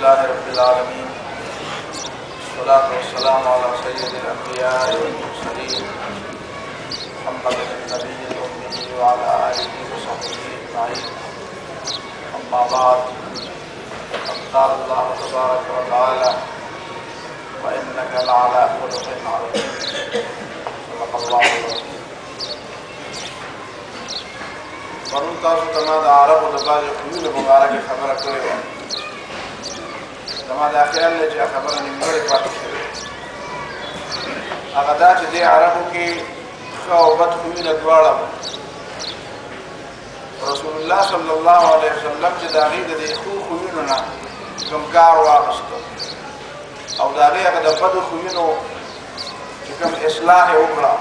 لله رب العالمين والصلاة والسلام على سيد الأنبياء والمرسلين محمد النبي الأمي وعلى آله وصحبه أجمعين. أما بعد، قد قال الله تبارك وتعالى: وإنك لعلى خلق عظيم. صدق الله العظيم. پرون تاسو ته ما د عربو د بعضې خویونو په باره کې خبره کړې وه. زما دا خیال دی چې خبره نیمګړې پاتې شوې. هغه دا چې دې عربو کې ښه او بد خویونه دواړه وو. رسول الله صلی الله علیه وسلم چې د هغې د دې ښو خویونو نه کوم کار واخیسته او د هغې هغه د بدو خویونو چې کوم اصلاح یې وکړه،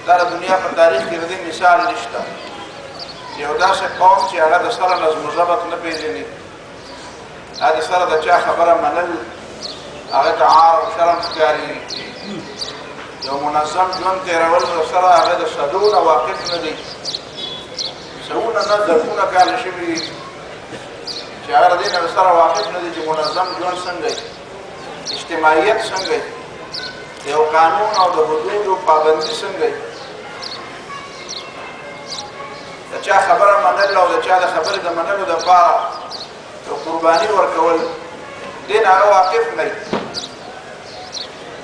دا د دنیا په تاریخ کې د دې مثال نشته. یو داسې قوم چې هغه د سره نظم و ضبط نه پېژني، هغه د سره د چا خبره منل هغه ته عار او شرم ښکاري. یو منظم ژوند تېرول د سره هغه د صدونه واقف نه دی. سوونه نه زرګونه کاله شوي دي چې هغه د دې نه د سره واقف نه دی چې منظم ژوند څنګه وي، اجتماعیت څنګه وي، یو قانون او د حدودو پابندي څنګه وي، د چا خبره منل او د چا د خبرې د منلو دپاره یو قرباني ورکول، دې نه هغه واقف نه وي.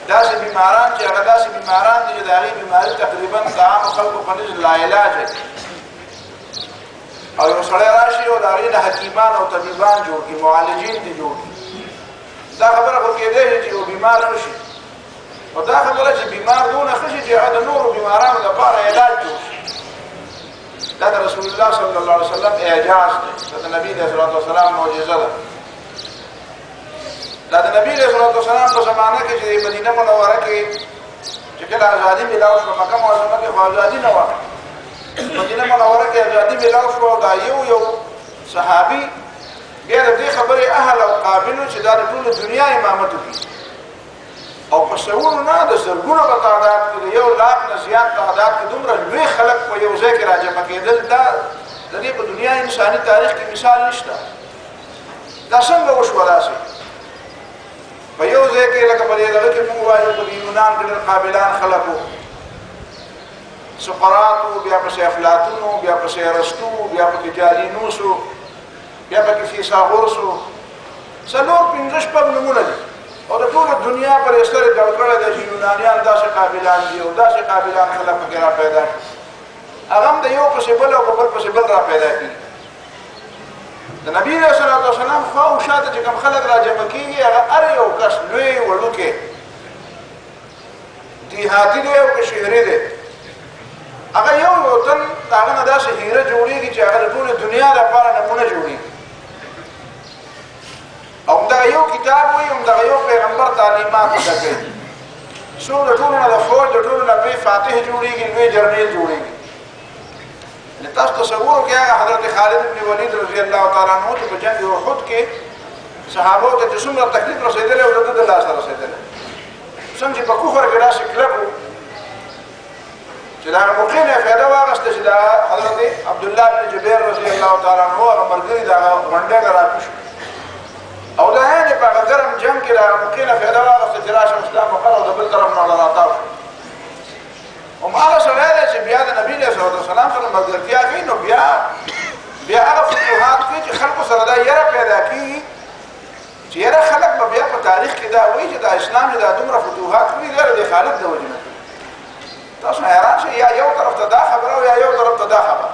داسې بیماران چې هغه داسې بیماران دي چې د هغې بیماري تقریبا د عامو خلکو په نظر لاعلاجه دي، او یو سړی راشي او د هغې نه حکیمان او طبیبان جوړ کړي، معالجین دي جوړ کړي. دا خبره خو کېدی شي چې یو بیمار ښه شي، او دا خبره چې بیمار دونه ښه شي چې هغه د نورو بیمارانو دپاره علاج جوړ شي. دا د رسول الله صلی الله علیه وسلم اعجاز دی، دا د نبي علیه الصلاة والسلام معجزه ده. دا د نبي علیه الصلاة والسلام په زمانه کې چې د مدینه منوره کې چې کله ازادي میلاو شوه، مکه معظمه کې خو ازادي نه وه، مدینه منوره کې ازادي میلاو شوه، او دا یو صحابي بیا د دې خبرې اهل او قابل و چې دا د ټولو دنیا امامت وکړي، او په سوونو نه د زرګونو په تعداد کې د 1 لاک نه زیات تعداد کې دومره لوی خلک په یو ځای کې راجمع کېدل، دا د دې په دنیا انساني تاریخ کې مثال نشته. دا څنګه وشوه؟ داسې په یو ځای کې لکه په دې دغه کې موږ وایو په یونان کې ډېر قابلان خلک وو، سقراط وو، بیا پسې افلاطون وو، بیا پسې ارسطو وو، بیا پکې جالینوس وو، بیا پکې فیثاغورس وو. 4-5 شپږ نومونه دي، او د ټولو دنیا پر استر ډول کړی دی چې یونانیان داسې قابلان دي او داسې قابلان خلک پکې را پیدا شي. هغه هم د یو پسې بل او په بل پسې بل را پیدا کېږي. د نبي علیه الصلاة والسلام خوا او شاته چې کوم خلک را جمع کېږي، هغه هر یو کس لوی وړوکی دیهاتي دی او که شهري دی، هغه یو تن د هغه نه داسې هیره جوړېږي چې هغه د ټولې دنیا لپاره نمونه جوړېږي. او همدغه یو کتاب وي، همدغه یو پیغمبر تعلیمات زده کوي. څوک د ټولو نه د فوج د ټولو نه لوی فاتح جوړېږي، لوی جرنیل جوړېږي. یعنې تاسو تصور وکړئ هغه حضرت خالد بن ولید رضی الله تعالی عنه چې په جنګ احد کې صحابو ته چې څومره تکلیف رسېدلی او د ده د لاسه رسېدلی، څنګه چې په کفر کې داسې کلک و چې د هغه موقع نه یې فایده واخیسته چې د حضرت عبدالله بن جبیر رضی الله تعالی عنه هغه ملګري د هغه غونډۍ نه راکوز شو، او دا یعنې په هغه ګرم جنګ کې د هغه موقع نه فایده واخیسته چې راشه اسلام وکړ، او د بل طرف نه راتاو شو. هماغه سړی دی چې بیا د نبي علیه الصلاة والسلام سره ملګرتیا کوي، نو بیا هغه فتوحات کوي چې خلکو سره دا یره پیدا کېږي چې یره خلک به بیا په تاریخ کې دا وایي چې دا اسلام چې دا دومره فتوحات کړي دی د خالد د وجې نه. تاسو حیران شئ، یا یو طرف ته دا خبره او یا یو طرف ته دا خبره.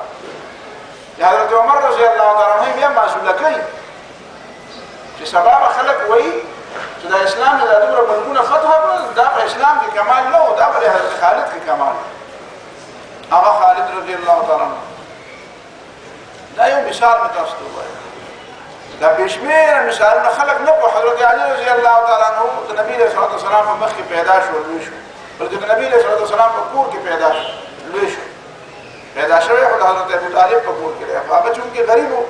د حضرت عمر رضی الله تعالی عنه بیا معصوله کوي چې سبا به خلک وایي چې دا اسلام چې دا دومره ملکونه فتح کړل، دا په اسلام کې کمال نه و، دا په حضرت خالد کې کمال و. هغه خالد رضی الله تعالی عنه دا یو مثال مې تاسو ته ووایم. دا بې شمېره مثالونه خلک نه په حضرت علي رضی الله تعالی عنه د نبي علیه الصلاة والسلام په مخ کې پیدا شو، لوی شو، بلکې د نبي علیه الصلاة والسلام په کور کې پیدا شو، لوی شو. پیدا شوی خو د حضرت ابو طالب په کور کې دی، خو هغه چونکې غریب و،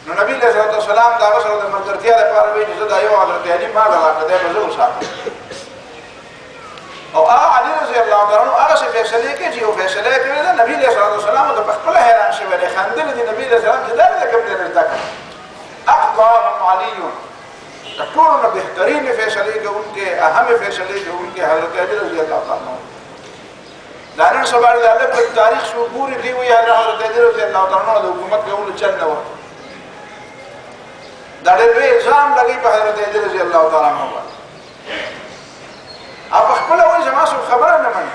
نو نبي علیه الصلاة والسلام د هغه سره د ملګرتیا لپاره وایي چې زه دا یو حضرت علي مال راکړه دی به زه وساتم. او هغه علي رضی الله تعالی عنه هغسې فیصلې کوي چې یو فیصله یې کړې ده، نبي علیه الصلاة والسلام ته پخپله حیران شوی دی، خندلي دي نبي علیه السلام چې دا دی کوم دی زده کړه. اقضاهم علي ټولو نه بهترین فیصلې کوونکي اهم فیصلې کوونکي حضرت علی رضی الله تعالی عنہ دا نن سبا د الله په تاریخ شو ګوري دی وی حضرت علی رضی الله تعالی عنہ د حکومت کولو چل نه و دا ډېر الزام لګي په حضرت علی رضی الله تعالی عنہ اپ خپل وایي زما څه خبره نه مانی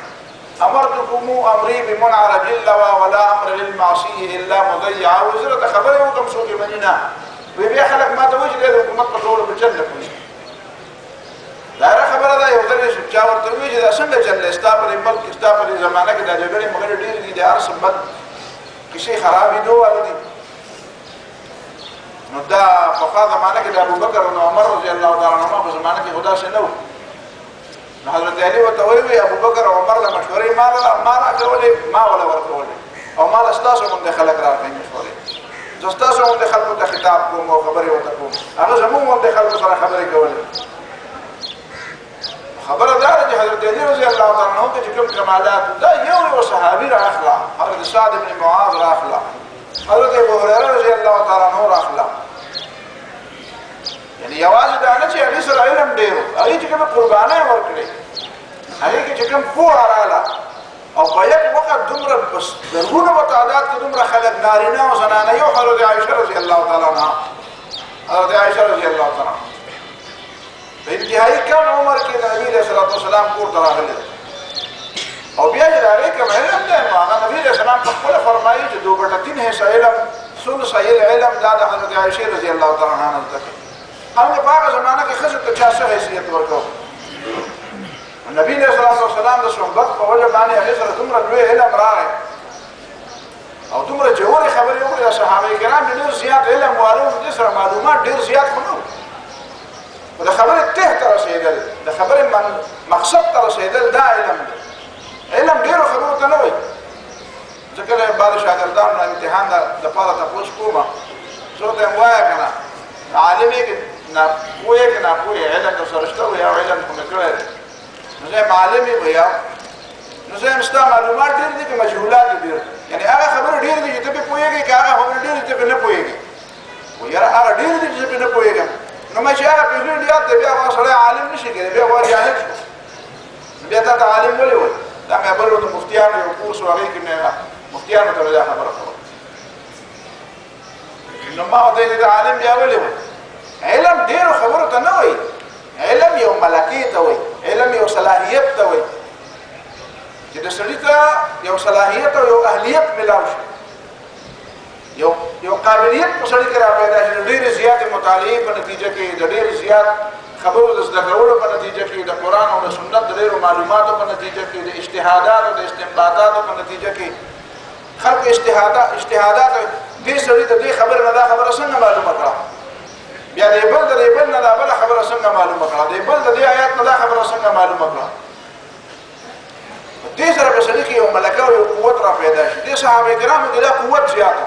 امرتكم امري بمنع رجل ولا امر للمعصيه الا مضيع وزره خبره وکم سو کې منینا وی بیا خلک ما ته وایي چې د حکومت په ټولو په چل نه کوي دا خبره ده یو ځل چې چا ورته وی چې دا څنګه چل استا په ملک استا په زمانہ کې د جګړې مګر ډیر دي د هر سبب کشي خرابې دوه ولدي نو دا په زمانہ کې د ابوبکر او عمر رضی الله تعالی عنهما په زمانہ کې خدا څخه نو حضرت علی وته وی ابوبکر او عمر له مشورې ما راکولې ما ولا ورکولې او ما استاسو باندې خلک راغلي مشورې زستاسو باندې خلکو ته خطاب کوم او خبرې وته کوم هغه زموږ باندې خلکو سره خبرې کولې خبر دار چې حضرت علی رضی الله تعالی عنہ ته کوم کمالات دا یو صحابي راخلا حضرت سعد بن معاذ راخلا حضرت ابو هريره رضی الله تعالی عنہ راخلا یعنی یوازې دا نه چې هغه سره علم ډیرو هغه چې کوم قربانای ورکړي هغه چې کوم پوه رااله او په یک وخت دومره بس درونه په تعداد کې دومره خلک نارینه او زنانه یو حضرت عائشه رضی الله تعالی عنها حضرت عائشه رضی الله تعالی عنها په انتهایی کم عمر کې نبی رسول الله صلی الله علیه وسلم کور ته راغلی او بیا یې راغی کوم علم دی نو هغه نبی رسول الله په خپل فرمایي چې 2/3 حصہ علم ثلث علم دا د حضرت عائشه رضی الله تعالی عنها نه ده هم په هغه زمانہ کې خزه ته چا څه حیثیت ورکړو نبی رسول الله صلی الله علیه وسلم د صحبت په وجه باندې هغه سره دومره لوی علم راغی او دومره جوړې خبرې وکړې صحابه کرام ډېر زیات علم والو دي سره معلومات ډېر زیات خونو د خبرې ته تر رسیدل د خبرې مقصد تر رسیدل دا علم دی علم ډېر خبرو ته نه وایي ځکه له بعض شاګردانو امتحان د پاره تاسو کومه څو ته وایا کنه عالم یې نه پوهه کنه پوهه علم د سرشته وي او علم کوم کړی نو زه عالم یې ویا نو زه مستا معلومات ډېر دي چې مجهولات دي یعنی هغه خبر ډېر دي چې ته په پوهېږي که هغه خبر ډېر دي چې نه پوهېږي و یاره هغه ډېر دي چې نه پوهېږم نو مې چې هغه پیژنې یاد دی بیا هغه سړی عالم نشي کېدی بیا هغه جاهل شو بیا تا ته عالم ولې وایي دا مې بل د مفتیانو یو کورس و هغې کې مې مفتیانو ته مې دا خبره کوله نو ما ورته ویلي د عالم بیا ولې وایي علم ډېرو خبرو ته نه وایي علم یو ملکې ته وایي علم یو صلاحیت ته وایي چې د سړي ته یو صلاحیت او یو اهلیت ملاو شي یو قابلیت په سړي کې را پیدا شي د ډېرې زیاتې مطالعې په نتیجه کې د ډېر زیات خبرو د زده کولو په نتیجه کې د قرآن او د سنت د ډېرو معلوماتو په نتیجه کې د اجتهاداتو د استنباطاتو په نتیجه کې خلق اجتهادات دې سړي د دې خبره نه دا خبره څنګه معلومه کړه بیا دې بل د دې بل نه دا بله خبره څنګه معلومه کړه دې بل د دې آیات نه دا خبره څنګه معلومه کړه دې سره په سړي کې یو ملکه او یو قوت را پیدا شي دې صحابه کرامو کې دا قوت زیاته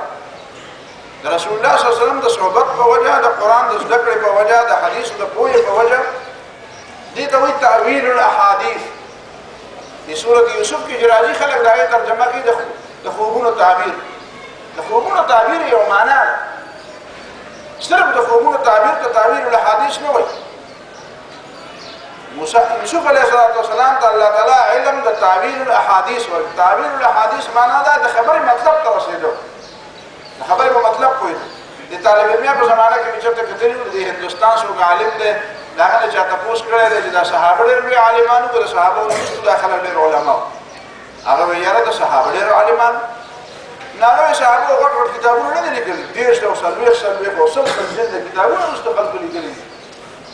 د رسول الله صلی الله علیه وسلم د صحبت په وجه د قرآن د زده کړې په وجه د حدیثو د پوهې په وجه دې ته وایي تعویل الاحادیث د سورت یوسف کې چې راځي خلک د هغې ترجمه کوي د خوبونو تعبیر د خوبونو تعبیر یو معنا ده صرف د خوبونو تعبیر ته تعویل الاحادیث نه وایي یوسف علیه السلام ته الله تعالی علم د تعویل الاحادیث وایي تعویل الاحادیث معنا ده د خبرې مطلب ته رسېدو د خبرې په مطلب پوهېدو د طالب علمیا په زمانه کې مې چېرته کتلي وو د هندوستان څوک عالم دی د هغه نه چا تپوس کړی دی چې دا صحابه ډېر لوی عالمان وو که د صحابو وروسته دا خلک ډېر علما وو هغه وایي یاره د صحابه ډېر عالمان نه هغه وایي صحابو غټ غټ کتابونه نه دي لیکلي 30 او 40 او 100 جلده کتابونه وروسته خلکو لیکلي دي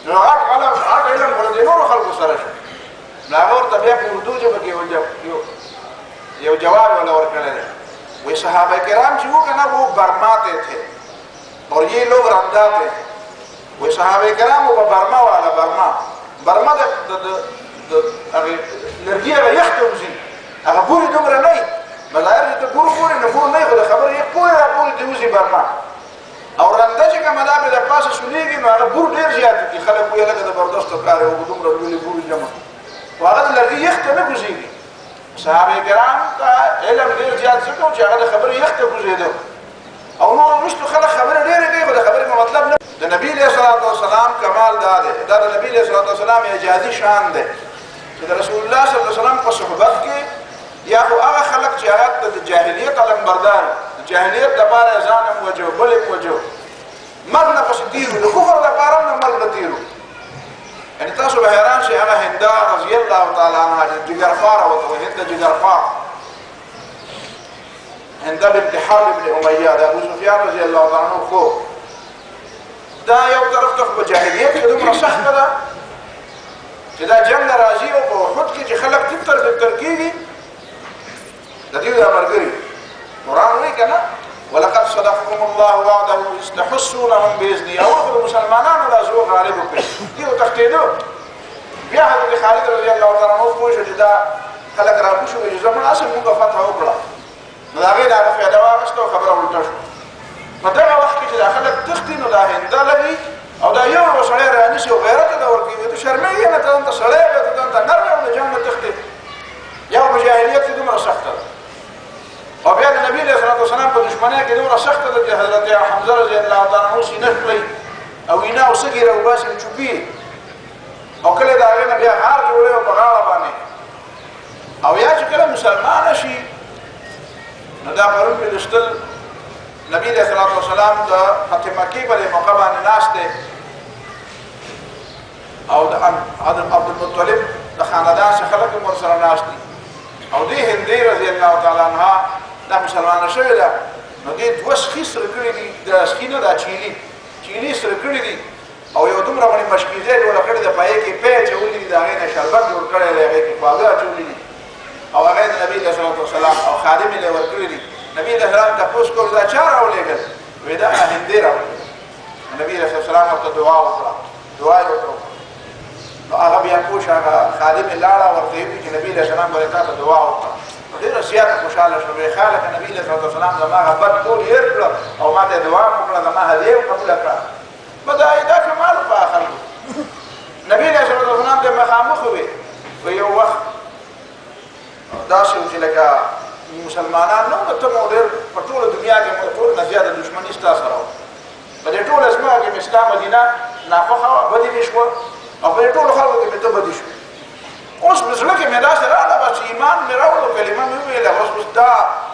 نو غټ علم خو د نورو خلکو سره شو نو هغه ورته بیا په اردو ژبه کې یو جواب ولا ورکړی دی وہ صحابہ کرام جو کنا وہ برماتے تھے اور یہ لوگ رنداتے تھے وہ صحابہ کرام وہ برما والا برما لرگی اگر یخت امزی اگر پوری دمرا نہیں بظاہر جتا پوری نفور نہیں خود خبر یہ پوری دیوزی برما اور رندہ چکا مدابی در پاس سنی گی نو اگر پور دیر زیادی کی خلق کوئی لگا در بردست کارے وہ دمرا دولی پوری جمع تو اگر لرگی یخت نکوزی گی صحابه کرام ته علم ډېر زیات څه کوو چې هغه د خبرې یخته کوزېده او نور وروسته خلک خبرې ډېرې کوي خو د خبرې په مطلب نه د نبي علیه الصلاة والسلام کمال دا دی دا د نبی علیه الصلاة والسلام اعجازي شان دی چې د رسول الله صلی الله علیه وسلم په صحبت کې یا خو هغه خلک چې هغه د جاهلیت علمبردار د جاهلیت دپاره یې ځان هم وجو بل هم وجو مرګ نه پسې تېر وو د کفر دپاره هم نه مرګ نه تېر وو یعنې تاسو به حیران شئ هغه هندا رضی الله تعالی عنها جګرخواره ورته وایي هند جګرخوار هندا بنت حرب بن امیه د ابو سفیان رضی الله تعالی عنه خو دا یو طرف ته په جاهلیت کې دومره سخته ده چې دا جنګ راځي او په احد کې چې خلک تتر کېږي د دې دا ملګري قرآن وایي که نه ولقد صدقكم الله وعده إذ تحسونهم بإذنه او د مسلمانانو دا زور غالب وکړي دې وتښتېدو بیا حضرت خالد رضی الله تعالی عنه پوه شو چې دا خلک راکوز شو چې زموږ اصل موږ فتح وکړه نو د هغې د هغه فایده واخیسته او خبره الټه شوه په دغه وخت کې چې دا خلک تښتي نو دا هنده لګي او دا یو سړی رانیسي او غیرت یې ته ورکوي ته شرمېږې نه ته دلته سړی دی ته دلته نر یې او د جنګ نه تښتې یو په جاهلیت کې دومره سخته ده او بیا د نبي علیه الصلاة والسلام په دشمنۍ کې دومره سخته ده چې حضرت حمزه رضی الله تعالی عنه سینه کړئ او وینا او سږي راوباسي او چوپي او کله د هغې نه بیا غار جوړوي او په غاړه باندې او یا چې کله مسلمانه شي نو دا پرون مې لوستل نبی علیه الصلاة والسلام د فتح مکې په دې موقع باندې ناست دی او د عبدالمطلب د خاندان څخه خلک هم ورسره ناست دي او دې هندۍ رضی الله تعالی عنها دا مسلمانه شوې ده نو دې دوه سخي سره کړي دي دا سخي نه دا چیلي سره کړي دي او یو دومره غونې مشکیزې جوړه کړې ده په هغې کې پی اچولي دي د هغې نه شربت جوړ کړی دی هغې کې خواږه اچولي دي او هغې د نبي علیه الصلاة والسلام او خادم یې ورکړي دي نبی علیه السلام تپوس کړو دا چا راولېږل وایي دا هندۍ راولېږل نبي علیه السلام ورته دعا وکړه دعا یې ورته وکړه نو هغه بیا پوه شو هغه خادم یې لاړه ورته یې وکړي چې نبي علیه السلام به تا ته دعا وکړه نو ډېره زیاته خوشحاله شوه وایي خاله که نبي علیه الصلاة والسلام زما هغه بد ټول هېر کړه او ما ته یې دعا وکړه زما هدیه یې قبوله کړه دا کمال په خلکو نبي علیه الصلاة والسلام ته مخامخ وې په یو وخت داسې و چې لکه مسلمانان نو د ته مو ډېر په ټوله دنیا کې مو ټول نه زیاته دښمني ستا سره وه په دې ټوله ځمکه کې مې ستا مدینه ناخوښه وه بدي مې شوه او په دې ټولو خلکو کې مې ته بدي شوې اوس په زړه کې مې داسې راغله بس چې ایمان مې راوړو کلمه مې وویله اوس دا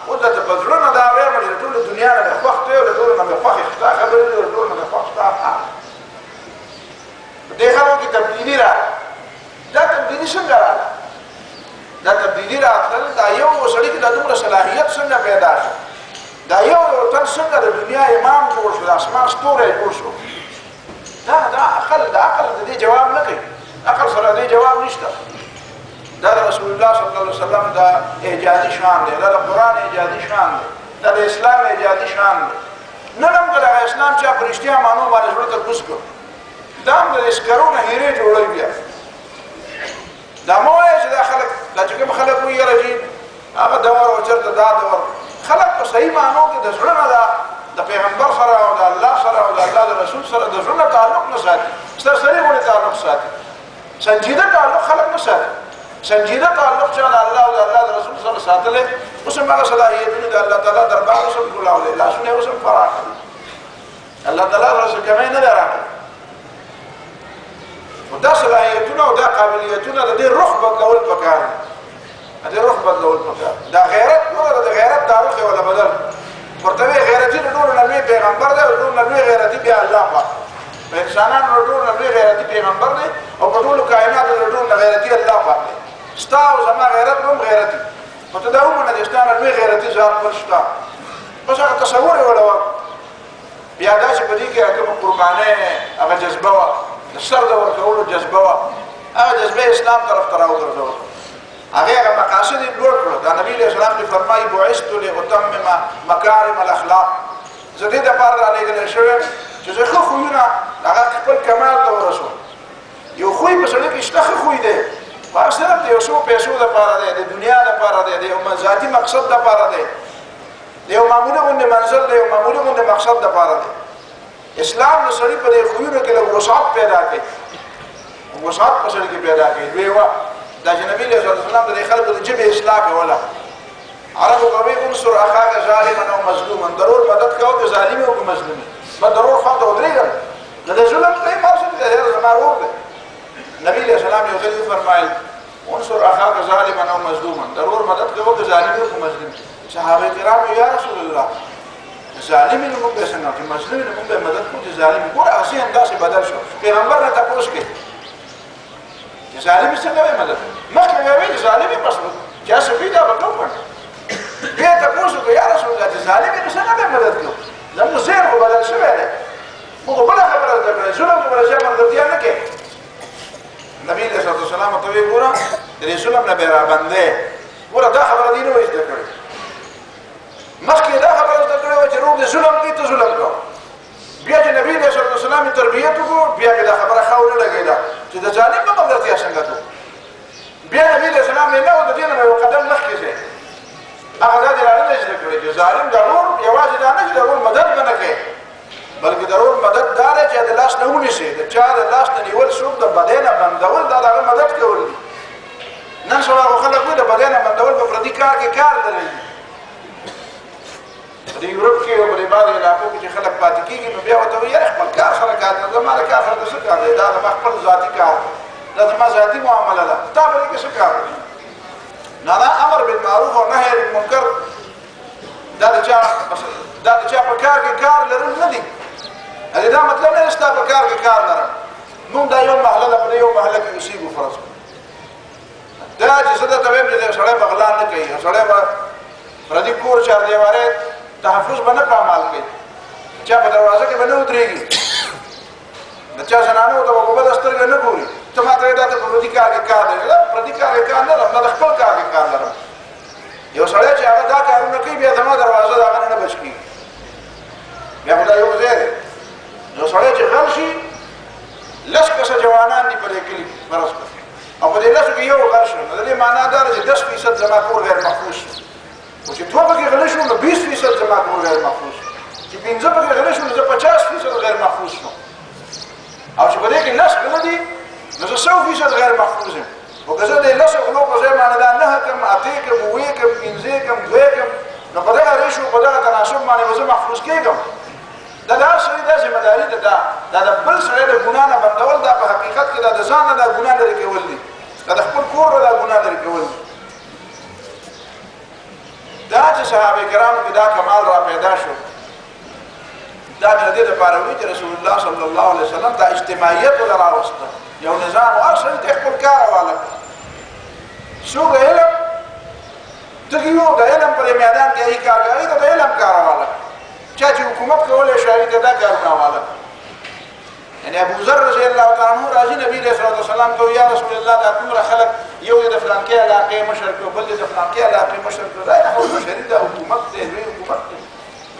اوس درته په زړه نه دا وایم چې د ټولو دنیا نه مې خوښ دی او د ټولو نه مې خوښې ستا خبرې دي او د ټولو نه مې خوښ ستا حال په دې خلکو کې تبدیلي راغله دا تبدیلي څنګه راغله دا تبدیلی راتلل دا یو سړي کې دا دومره صلاحیت څنګه پیدا شو دا یو تن څنګه د دنیا امام جوړ شو د اسمان ستوری جوړ شو دا عقل د دې جواب نه کوي عقل سره دې جواب نشته دا د رسول الله صلی الله علیه وسلم دا اعجازي شان دی دا د قرآن اعجازي شان دی دا د اسلام اعجازي شان دی نن هم که دغه اسلام چا په رښتیا معنو باندې زړه ته کوز کړو دا هم د اسکرو نه هیرې جوړوي بیا دا مو وایه چې دا خلک دا چې کوم خلک وایي یاره چې هغه دور او چېرته دا دور خلک په صحیح معنو کې د زړه نه د پیغمبر سره او د الله سره او د الله د رسول سره د زړه نه تعلق نه ساتي سرسري غوندې تعلق ساتي سنجیده تعلق خلک نه ساتي سنجیده تعلق چې د الله او د الله د رسول سره ساتلی اوس هم هغه صلاحیتونه د الله تعالی دربار اوس هم ټولولی لاسونه یې اوس هم فراخ الله تعالی رسول کمی نه دی راغلی و دا صلاحیتونه او دا قابلیتونه د دې روح بدلول پکار دی د دې روح بدلول پکار دا غیرت نو د غیرت تاریخ ولا بدل ورته غیرتي د ټولو نه لوی پیغمبر دی او ټولو نه لوی غیرتي بیا الله پاک په انسانانو د ټولو نه لوی غیرتي پیغمبر دی او په ټولو کائناتو د ټولو نه غیرتي الله پاک دی ستا او زما غیرت هم غیرتي نو ته دا ومنه چې ستا نه لوی غیرتي ذات بل شته بس هغه تصور یې ولا بیا دا چې په دې کې کومه قربانۍ هغه جذبه وه د سر د ورکولو جذبه وه هغه جذبه اسلام طرف ته راوګرځول هغه مقاصد یې لوړ کړو دا نبی علیه السلام دې فرمایي بعثت لأتمم مکارم الاخلاق زه دې دپاره رالېږلی شوی یم چې زه ښه خویونه هغه خپل کمال ته ورسوم یو خوی په سړي کې شته ښه خوی دی هغه صرف د یو څو پیسو دپاره دی د دنیا دپاره دی د یو ذاتي مقصد دپاره دی د یو معمولي غوندې منزل د یو معمولي غوندې مقصد دپاره دی اسلام د سړي په دې خویونو کې لږ وسعت پیدا کوي وسعت په سړي کې پیدا کوي دوی وه دا چې نبي علیه السلام د دې خلکو د ژبې اصلاح کوله عربو به وایي انصر اخاک ظالما او مظلوما ضرور مدد کوه که ظالم او که مظلوم به ضرور خوا ته ودرېږم د دې ظلم نه خلیل فرمایل انصر اخاک ظالما او مظلوما ضرور مدد کوو که ظالم او مظلوم صحابه کرام یا رسول الله ظالم نه موږ څنګه چې مظلوم نه موږ مدد کوو چې ظالم ګور اسی انداز بدل شو پیغمبر نه تاسو کې چې ظالم څنګه مدد مخکې وی ظالم پس چې سپیدا وکړو بیا تاسو کې یا رسول الله چې ظالم نه څنګه مدد کوو زموږ زیر په بدل شوی دی موږ بل خبره درکړه ظلم په رجا باندې نه کې نبی صلی الله علیه وسلم ته وی ګوره رسول الله به را باندې ګوره دا خبره دی نو یې ذکر مخکې دا خبره ذکر چې روح دې ظلم کوي ته ظلم کوه بیا چې نبی صلی الله علیه وسلم تربیت وکړو بیا دا خبره خاور نه لګیدا چې د ظالم په مدرتیا څنګه ته بیا نبی صلی الله علیه وسلم نه د دې نه یو قدم مخکې شه هغه دا دلاله ذکر کړی چې ظالم ضرور یوازې دا نه چې ضرور مدد نه کوي بلکې ضرور مدد دار چې د لاس نه ونیسي د چا د لاس نه نیول څوک د بدن بندول دا دغه مدد کول دي نن سبا خلک وي د بدن بندول په فردي کار کې کار لري د یورپ کې او په بعض علاقو کې چې خلک پاتې کېږي نو بیا ورته وایي خپل کار سره کار نه زما کار سره څه کار دی دا د خپل ذاتي کار دا زما ذاتي معامله ده تا به کې څه کار دی نه دا امر بالمعروف او نهي عن المنکر دا د چا په کار کې کار لرل نه دي دا مطلب نه ستا په کار کې کار لرم موږ دا یو محله ده په یو محله کې اوسېږو فرض دا چې زه درته وایم چې سړی بغلا نه کوي سړی به پردي کور چاردیواری تحفظ به نه پامال کوي چا په دروازه کې به نه ودرېږي د چا زنانو ته به په بده سترګه نه ګوري ته ما ته وایې دا ته په پردي کار کې کار دی پردي کار کې کار نه لرم دا د خپل کار کې کار لرم یو سړی چې هغه دا کارونه کوي بیا زما دروازه د هغه نه بچ کېږي بیا خو دا یو ځای دی یو سړی چې غل شي لس کسه جوانان دي په دې کلي فرض کړه او په دې لسو کې یو غل شو نو د دې معنا دا ده چې 10% زما کور غیر محفوظ شو او چې دوه پکې غلی شو نو 20% زما کور غیر محفوظ شو چې 15 پکې غلی شو نو 50% غیر محفوظ شو او چې په دې کې لس غل دي نو 100% غیر محفوظ یم او که زه د لسو غلو په ځای باندې دا 9 کم 8 کم 9 کم 15 کم 2 کم نو په دغه ریشو په دغه تناسب باندې زه محفوظ کېږم دا د هر سړي دا ذمهداري ده دا د بل سړي د ګناه نه بندول دا په حقیقت کې دا د ځان نه دا ګناه لرې کول دي دا د خپل کور نه دا ګناه لرې کول دي دا چې صحابه کرامو کې دا کمال را پیدا شو دا د دې لپاره وی چې رسول الله صلی الله علیه وسلم دا اجتماعیت راوسته یو نظام او هر سړي ته خپل کار حواله شو د علم دغه د علم په میدان کې ای کار کوي د علم کار حواله چا چې حکومت کولای شي دا کارونه حواله یعنی ابو ذر رضی الله تعالی عنہ راځي نبی صلی الله علیه وسلم ته یا رسول الله دا ټول خلک یو د فلان کې علاقې مشر کو بل د فلان کې علاقې مشر کو دا هو بشری دا حکومت دی لوی حکومت دی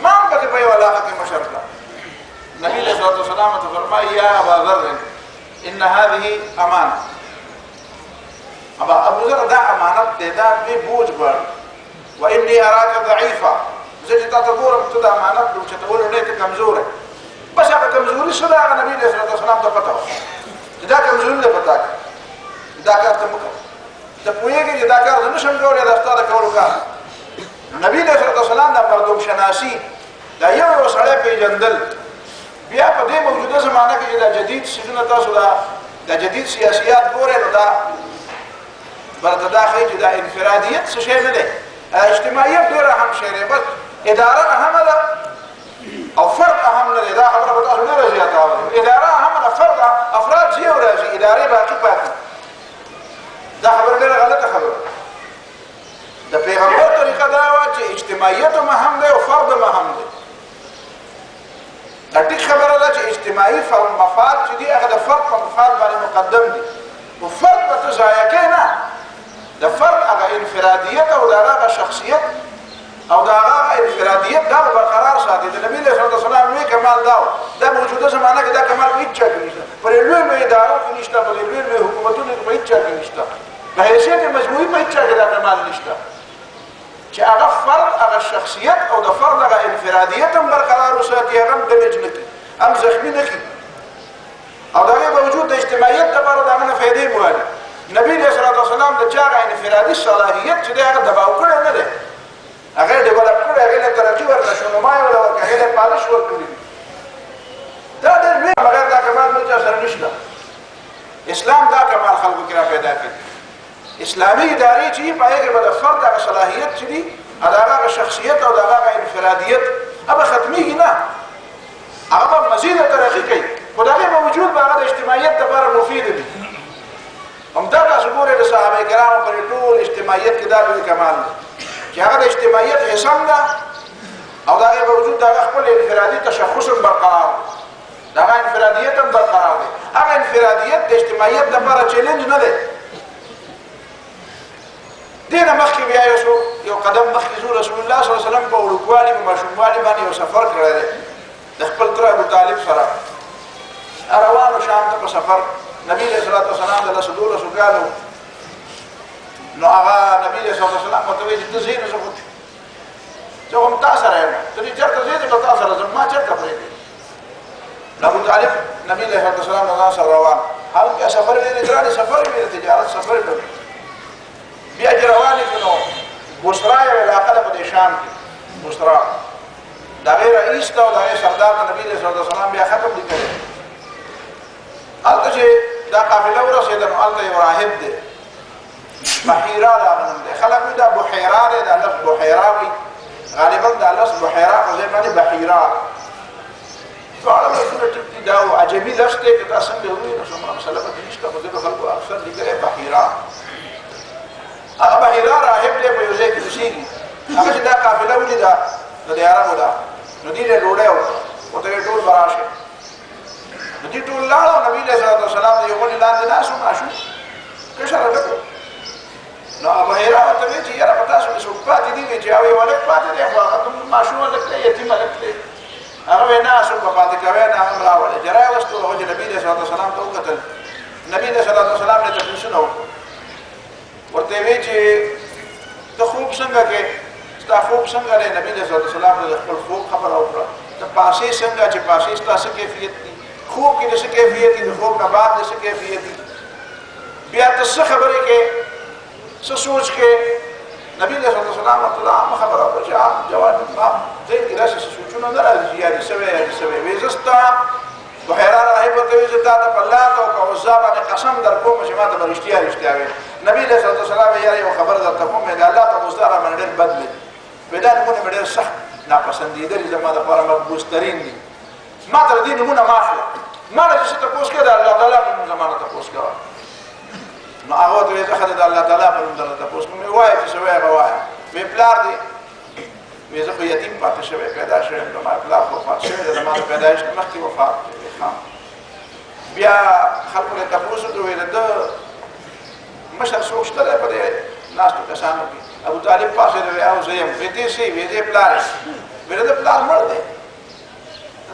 ما به په یو علاقه کې مشر کړ نبی صلی الله علیه وسلم ته فرمایي یا ابا ذر ان هذه امانه ابو ذر دا امانت دی دا به بوج بر و اني اراك ضعيفا زه چې تاسو ګورم ته دا امانت لو چې ته ولې ته کمزور بس هغه کمزوري شته هغه نبی صلی الله علیه وسلم ته پته و دا کمزوري نه پتا دا کار ته مکو ته پوهیږي چې دا کار نه شم کولای دا ستاره کولو کار نبی صلی الله علیه وسلم دا مردم شناسی دا یو سړی پیژندل بیا په دې موجوده زمانہ کې دا جدید سيزونه تاسو دا جدید سیاسيات ګورئ نو دا برته دا خې چې دا انفرادیت څه شی نه دی اجتماعیت ډېر اهم شی دی بس اداره اهمه ده او فرد اهم نه دی دا خبره به تاسو ډېره زیاته اورئ اداره اهمه ده فرد افراد ځي او راځي ادارې باقي پاتې دا خبره ډېره غلطه خبره د پیغمبر طریقه دا وه چې اجتماعیت هم اهم دی او فرد هم اهم دی دا ټیک خبره ده چې اجتماعي مفاد چې دي هغه د فرد په مفاد باندې مقدم دي خو فرد به ته ضایع کوې نه د فرد هغه انفرادیت او د هغه شخصیت او د هغه انفرادیت دا برقرار ساتي د نبی صلی الله علیه وسلم لوی کمال دا موجوده زمانه کې دا کمال هیڅ چا کې نشته پر لوی ادارو کې نشته پر لوی حکومتونو کې هیڅ چا کې نشته د حیثیت مجموعي په هیڅ چا کې دا کمال نشته چې هغه فرد هغه شخصیت او د فرد هغه انفرادیت هم برقرار وساتي هغه ډمیج نه کړي هم زخمي نه کړي او د هغې باوجود د اجتماعیت دپاره د هغه نه فایدې موالي نبی علیه الصلاة والسلام د چا هغه انفرادي صلاحیت چې دی هغه دباو کړی نه دی هغه ډیولپ کړی هغې له ترقي ورکړه شونما یې وله ورکړه هغې له پالش ورکړي دا ډېر لوی بغیر دا کمال بل چا سره نشته اسلام دا کمال خلقو کې را پیدا کړي اسلامي ادارې چې په هغه باندې فرد هغه صلاحیت چې دي هغه شخصیت او هغه انفرادیت هغه ختميږي نه هغه مزید ترقی کوي خدای په وجود هغه د اجتماعیت لپاره مفید دي هم دا تاسو ګورئ د صحابه کرامو پر ټول اجتماعیت کې دا لوی کمال دی چې هغه د اجتماعیت حسن ده او دا په وجود دا خپل انفرادي تشخص برقرار دا انفرادیت هم برقرار دی هغه انفرادیت د اجتماعیت لپاره چیلنج نه دی دینه مخکې بیا یو قدم مخکې رسول الله صلی الله علیه وسلم په وړوکوالي په ماشوموالي باندې یو سفر کړی دی د خپل تره ابو طالب سره روانو شام ته په سفر نبی علیہ الصلوۃ والسلام د رسول الله کالو نو هغه نبی علیہ الصلوۃ والسلام ته ویل چې زین زه ته هم تاسو راځه ته چرته زید په تاسو راځم ما چرته پرې ابو طالب نبی علیہ الصلوۃ والسلام نه سره روان حال کې سفر لري درانه سفر لري تجارت سفر لري بیا روان کینو بصرا یو علاقه په شام کې بصرا دا غیر رئیس ته او دا سردار نبی علیہ الصلوۃ والسلام بیا ختم لیکل البته چې دا قافله ورسېده نو البته یو راهب دی بحیرا دا غنم دی خلک دا بحیرا دی دا لفظ بحیرا وي غالبا دا لفظ بحیرا په ځای باندې بحیرا فعلا لفظونه ټیک دي دا عجبي لفظ دی که تاسو څنګه وایي نو څومره مسله پکې نشته خو ځکه خلکو اکثر لیکلی بحیرا هغه بحیرا راهب دی په یو ځای کې اوسېږي هغه چې دا قافله ولیده د عربو ده نو دې له ډوډۍ ورته ټول به راشي نو دې ټول لاړو نبي علیه الصلوۃ والسلام د یو غونډې لاندې ناست وو ماشوم کشره ډکو نو ابو هريره ورته ویل چې یاره په تاسو کې څوک پاتې دي چې هغوی ولک پاتې دی خو هغه ماشوم هلک دی یتیم هلک دی هغه وایي نه څوک به پاتې کوی نه هم راولې جرا یې وستو هغه چې نبي علیه الصلوۃ والسلام ته وکتل نبي علیه الصلوۃ والسلام نه تپوسونه وکړو ورته ویل چې ته خوب څنګه کې ستا خوب څنګه دی نبی علیه الصلوۃ والسلام د خپل خوب خبره وکړه ته پاسې څنګه چې پاسې ستا څه کیفیت دی خوب کې د څه کیفیت دی د خوب نه بعد د څه کیفیت دی بیا ته څه خبرې کې څه سوچ کې نبی علیه الصلوۃ والسلام ورته عامه خبره وکړه چې عام جواب ما ذهن کې داسې سوچونه نه راځي چې یادي سوی یادي سوی وایي زه ستا بحیرا راهب ورته وایي زه تا ته په لات او په عزا باندې قسم در کوم چې ما ته به رښتیا رښتیا وایي نبی علیه الصلوۃ والسلام یاره یو خبره درته کوم د الله په عزا را باندې ډېر بد دی پیدا نمونه مې ډېر سخت ناپسندیده دي زما دپاره مقبوض ترین دي ما ته د دې نمونه مه اخله ما نه چې څه تپوس کوې د الله تعالی په نوم زما نه تپوس کوه نو هغه ورته وایي زه د الله تعالی په نوم درته تپوس کوم وایه چې څه وایې هغه وایه وایي پلار دی وایي زه خو یتیم پاتې شوی پیدا شوی یم زما پلار خو وفات شوی دی زما د پیدایش نه مخکې وفات دی بیا خلکو نه تپوس وکړو وایي د ده مشر څوک شته دی په دې ناستو کسانو کې ابو طالب پاسې دی او زه یم وایي دې څه وایي دې پلار یې وایي د پلار مړ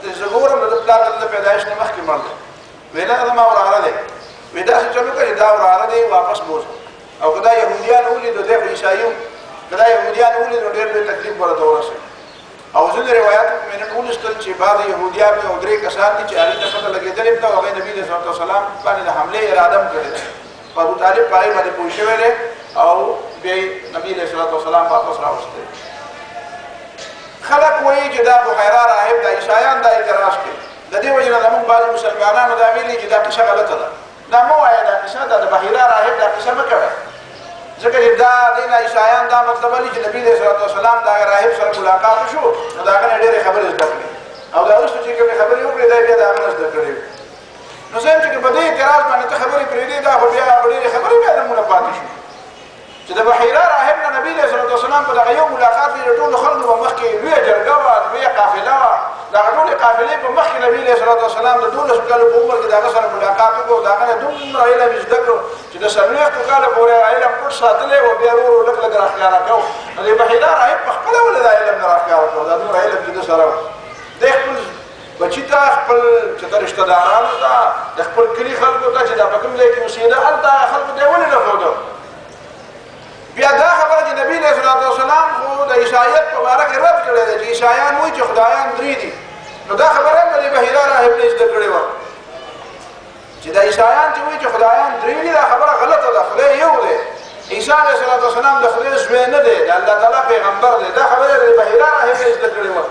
دی زه ګورم د پلار د پیدایش نه مخکې مړ دی وایي نه زما وراره دی وایي داسې چلو کوي دا وراره دی واپس بوځه او که دا یهودیان ولیدو دی خو عیسایي وو که دا یهودیان ولیدو ډېر لوی تکلیف ورته ورسېد او ځینې روایاتو کې مې نن ولوستل چې بعض یهودیان او درې کسان دي چې هغې ته پته لګېدلې ده او هغوی نبي علیه الصلوۃ والسلام باندې د حملې اراده هم کړې ده په ابو طالب په هغې باندې پوه شوی دی او بیا یې نبي علیه الصلوۃ والسلام واپس راوستی خلک وایي چې دا بحیرا راهب د عیسایان دا اعتراض کوي د دې وجې نه زموږ بعضې مسلمانانو دا ویلي چې دا قصه غلطه ده دا مه وایه دا قصه دا د بحیرا راهب دا قصه مه کوئ ځکه چې دا دې نه عیسایان دا مطلب لري چې نبي علیه الصلوۃ والسلام د هغه راهب سره ملاقات وشو نو د هغه نه ډېرې خبرې زده کړې او د وروسته چې کومې خبرې وکړې دا بیا د هغه نه زده کړې نو زه یم چې په دې اعتراض باندې ته خبرې پرېږدې دا خو بیا ډېرې خبرې بیا نمونه پاتې شو چې د بحیرا راهب نه نبي علیه الصلوۃ والسلام په دغه یو ملاقات کې د ټولو خلکو په مخ کې لویه جرګه وه لویه قافله وه دغه ټولې قافلې په مخ کې نبي علیه الصلوۃ والسلام د 12 کالو په عمر کې د هغه سره ملاقات وکړو د هغه نه دومره علم یې زده کړو چې د 40 کاله پورې علم پټ ساتلی و بیا ورو ورو لږ لږ راښکاره کوو نو د بحیرا راهب په خپله ولې دا علم نه راښکاره کړو دا دومره علم چې ده سره و دی خپل بچي ته خپل چې د رشته دارانو ته د خپل کلي خلکو ته چې دا په کوم ځای کې اوسېده هلته خلکو ته یې ولې نه ښوده بیا دا خبره چې نبي علیه الصلوۃ والسلام خو د عیسایت په باره کې رد کړی دی چې عیسایان وایي چې خدایان درې دي نو دا خبره هم د بحیرا راهب نه زده کړې وه چې د عیسایان چې وایي چې خدایان درې دي دا خبره غلطه ده خدای یو دی عیسی علیه الصلوۃ والسلام د خدای زوی نه دی د الله تعالی پیغمبر دی دا خبره د بحیرا راهب نه زده کړې وه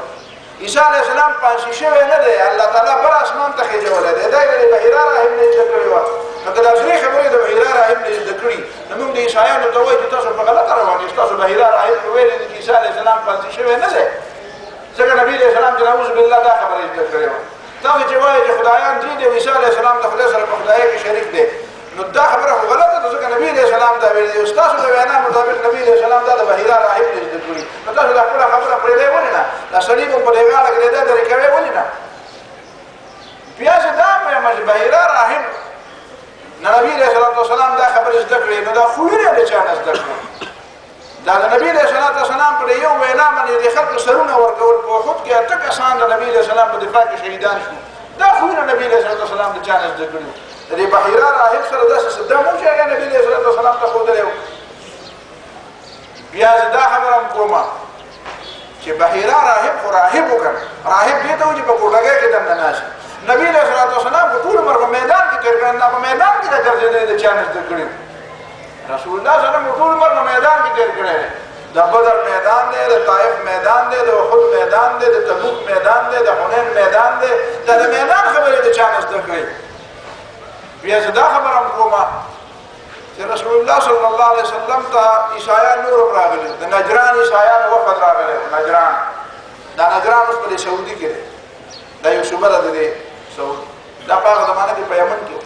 عیسی علیه السلام پانسي شوی نه دی الله تعالی بر اسمان ته خېژولی دی دا یې د بحیرا راهب نه زده کړې وه نو که دا عیسایانو ته وایي چې تاسو په غلطه روان یاست تاسو بحیره راهب خو ویلي دي چې عیسی علیه السلام پلسي شوی نه دی ځکه نبي علیه السلام چې نعوذ بالله دا خبره یې زده کړې وه تاسو چې وایي چې خدایان درې دي او عیسی علیه السلام د خدای سره په خدایۍ کې شریک دی نو دا خبره خو غلطه ده ځکه نبي علیه السلام دا ویلي دي ستاسو د وینا مطابق نبي علیه السلام دا د بحیره راهب نه زده کړي نو تاسو دا خپله خبره پرېږدئ ولې نه دا سړي به په دې غاړه کې دا لرې کوئ ولې نه بیا چې دا هم وایم چې بحیره راهب نبی علیہ السلام دا خبر زده کړې نو دا خویونه د چا نه زده کړو دا د نبی علیہ السلام په یو وینا باندې د خلکو سرونه ورکول په احد کې اته کسان د نبی علیہ السلام په دفاع کې شهیدان شو دا خویونه نبی علیہ السلام د چا نه زده کړو د بحیره راهب سره داسې څه دم وشي هغه نبی علیہ السلام ته ښودلی و بیا زه دا خبره هم کومه چې بحیره راهب خو راهب وکړ راهب دې ته و چې په ګوډګۍ کې دننه ناست نبی علیہ السلام په ټول عمر په میدان کې تېر کړی په میدان کې د ګرځېدلی د چا نه زده کړي رسول الله صلی الله علیه وسلم ټول عمر په میدان کې تېر کړی دی د بدر میدان دی د طائف میدان دی د احد میدان دی د تبوک میدان دی د حنین میدان دی دا د میدان خبرې د چا نه زده کړي بیا زه دا خبره هم کومه چې رسول الله صلی الله علیه وسلم ته عیسایان نور هم راغلي د نجران عیسایانو وفد راغلی نجران دا نجران اوس په سعودي کې دی دا یو صوبه ده د دا په هغه زمانه کې په یمن کې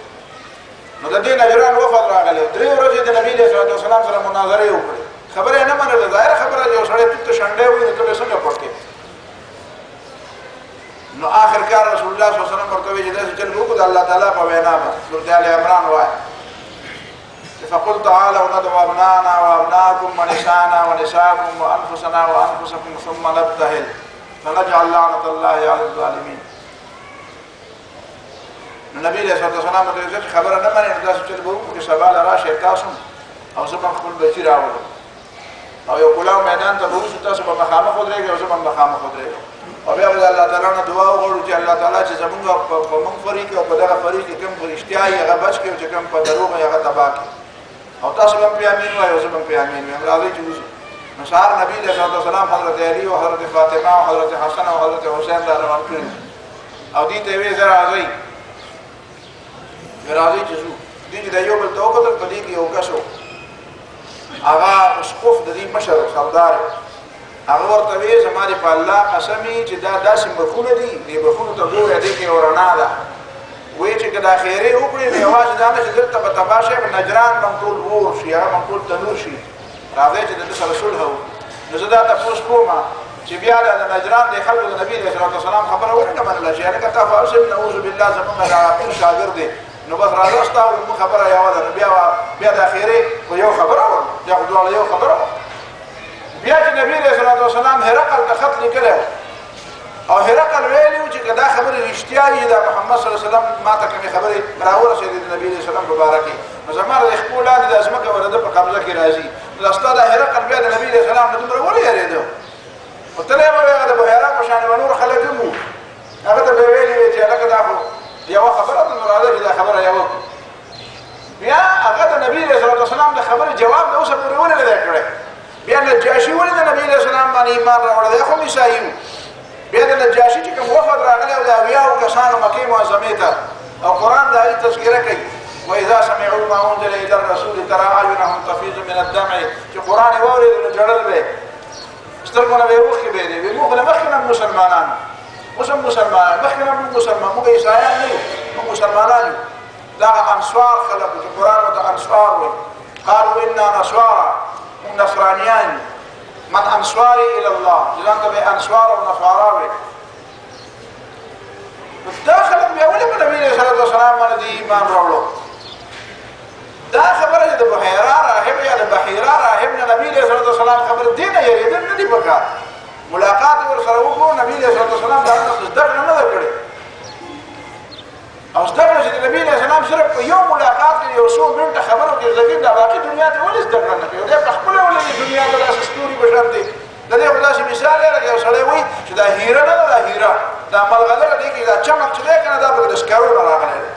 نو د دې نجران وفد راغلی 3 ورځې د نبي علیه السلام سره مناظره یې وکړې خبره یې نه منله ظاهره خبره چې یو سړی توت ته شنډی وي نو ته به څنګه پټ کړې نو آخر کار رسول الله صلی الله علیه وسلم ورته وایي چې داسې چل وکړو د الله تعالی په وینا باندې سورت آل عمران وایي فقل تعالوا ندعو أبناءنا وأبناءكم ونساءنا ونساءكم وأنفسنا وأنفسكم ثم نبتهل فنجعل لعنة الله على الظالمين نبی علیہ السلام ته چې خبره نه منې نو داسې چل به وکړو چې سبا له راشئ تاسو او زه به خپل بچي راولم او یو کلاو میدان ته به وشو تاسو به مخامخ ودرېږئ او زه به مخامخ ودرېږم او بیا به د الله تعالی نه دعا وغواړو چې الله تعالی چې زمونږ په موږ فریق او په دغه فریق کې کوم رښتیا یې هغه بچ کړي او چې کوم په دروغ یې هغه تباه کړي او تاسو به هم پرې امین وایئ او زه به هم پرې امین وایم راځئ چې وځو نو سهار نبی علیه السلام حضرت علی او حضرت فاطمه او حضرت حسن او حضرت حسین را روان کړي او دې ته یې ویې زه راځئ راځئ چې ځو دوی چې د یو بل ته وکتل په دې کې یو کس و هغه مسقوف د دې مشر سردار هغه ورته ویې زما دې په الله قسم چې دا داسې مخونه دي دې مخونو ته ګوره دې کې یو رڼا ده وایي چې که دا خیرې وکړې نو یوازې دا نه چې دلته به تباه شي په نجران به هم ټول اور شي هغه به هم ټول تنور شي راځئ چې د ده سره صلح وکړو نو زه دا تپوس کوم چې بیا د نجران د خلکو د نبي علیه السلام خبره ولې نه منله چې هلکه تا خو هسې نعوذ بالله زمونږ د پیر شاګرد دی نو بس راځه ستا او زموږ خبره یوه ده نو بیا د اخرې خو یو خبره وه بیا خو دواړه یو خبره وه بیا چې نبي علیه السلام هرقل ته خط لیکلی او هرقل ویلي و چې که دا خبرې رښتیا وي دا محمد صلی الله علیه وسلم ما ته کومې خبرې راورسېدې د نبي علیه السلام په باره کې نو زما د خپو لاندې د ځمکه به د ده په قبضه کې راځي نو دا ستا دا هرقل بیا د نبي علیه السلام نه دومره ولې یارېده خو تلی به وی هغه د بحیرا په شانې به نور خلک هم وو هغه ته به یې ویلي وې چې هلکه دا خو یوه خبره ده نو راځه چې دا خبره یوه کړو بیا هغه د نبي علیه السلام د خبرې جواب د اوسه پورې ولې نه دی کړی بیا نجاشي ولې د نبي علیه السلام باندې ایمان راوړی دی خو عیسایي و بیا د نجاشي چې کوم وفد راغلی او د اویاو کسانو مکې معظمې ته او قرآن د هغې تذکره کوي وإذا سمعوا ما أنزل إلى الرسول ترى أعينهم تفيض من الدمع چې قرآن یې واورېد نو ژړل به یې سترګو نه به یې اوښکې بهېدې وایي موږ له مخکې نه مسلمانان اوس هم مسلمانان مخکې نه موږ مسلمان موږ عیسایان نه یو موږ مسلمانان یو دغه انصار خلک چې قرآن ورته انصار وایي قالوا إنا نصارى موږ نصرانیان یو من انصاري الى الله ځان ته به انصار او نصارا وي دا خلک بیا ولې په نبي علیه السلام باندې ایمان راوړو دا خبره چې د بحیرا راهب یا د بحیرا راهب نه نبي علیه السلام خبره دې نه یېرېدل نه دي پکار ملاقات ورسره وکړو نبي علیه السلام دا زده کړه نه ده کړې او زده کړه چې د نبي علیه السلام صرف په یو ملاقات کې یو څو منټه خبرو کې زده کړي دا باقي دنیا ته ولې زده کړه نه کوي دی په خپله ولې دنیا ته داسې ستوري په شان دی د دې خو داسې مثال دی لکه یو سړی وایي چې دا هیره نه ده دا هیره دا ملغلره دی کې دا چمک چې دی که نه دا پکې د سکرو نه راغلی دی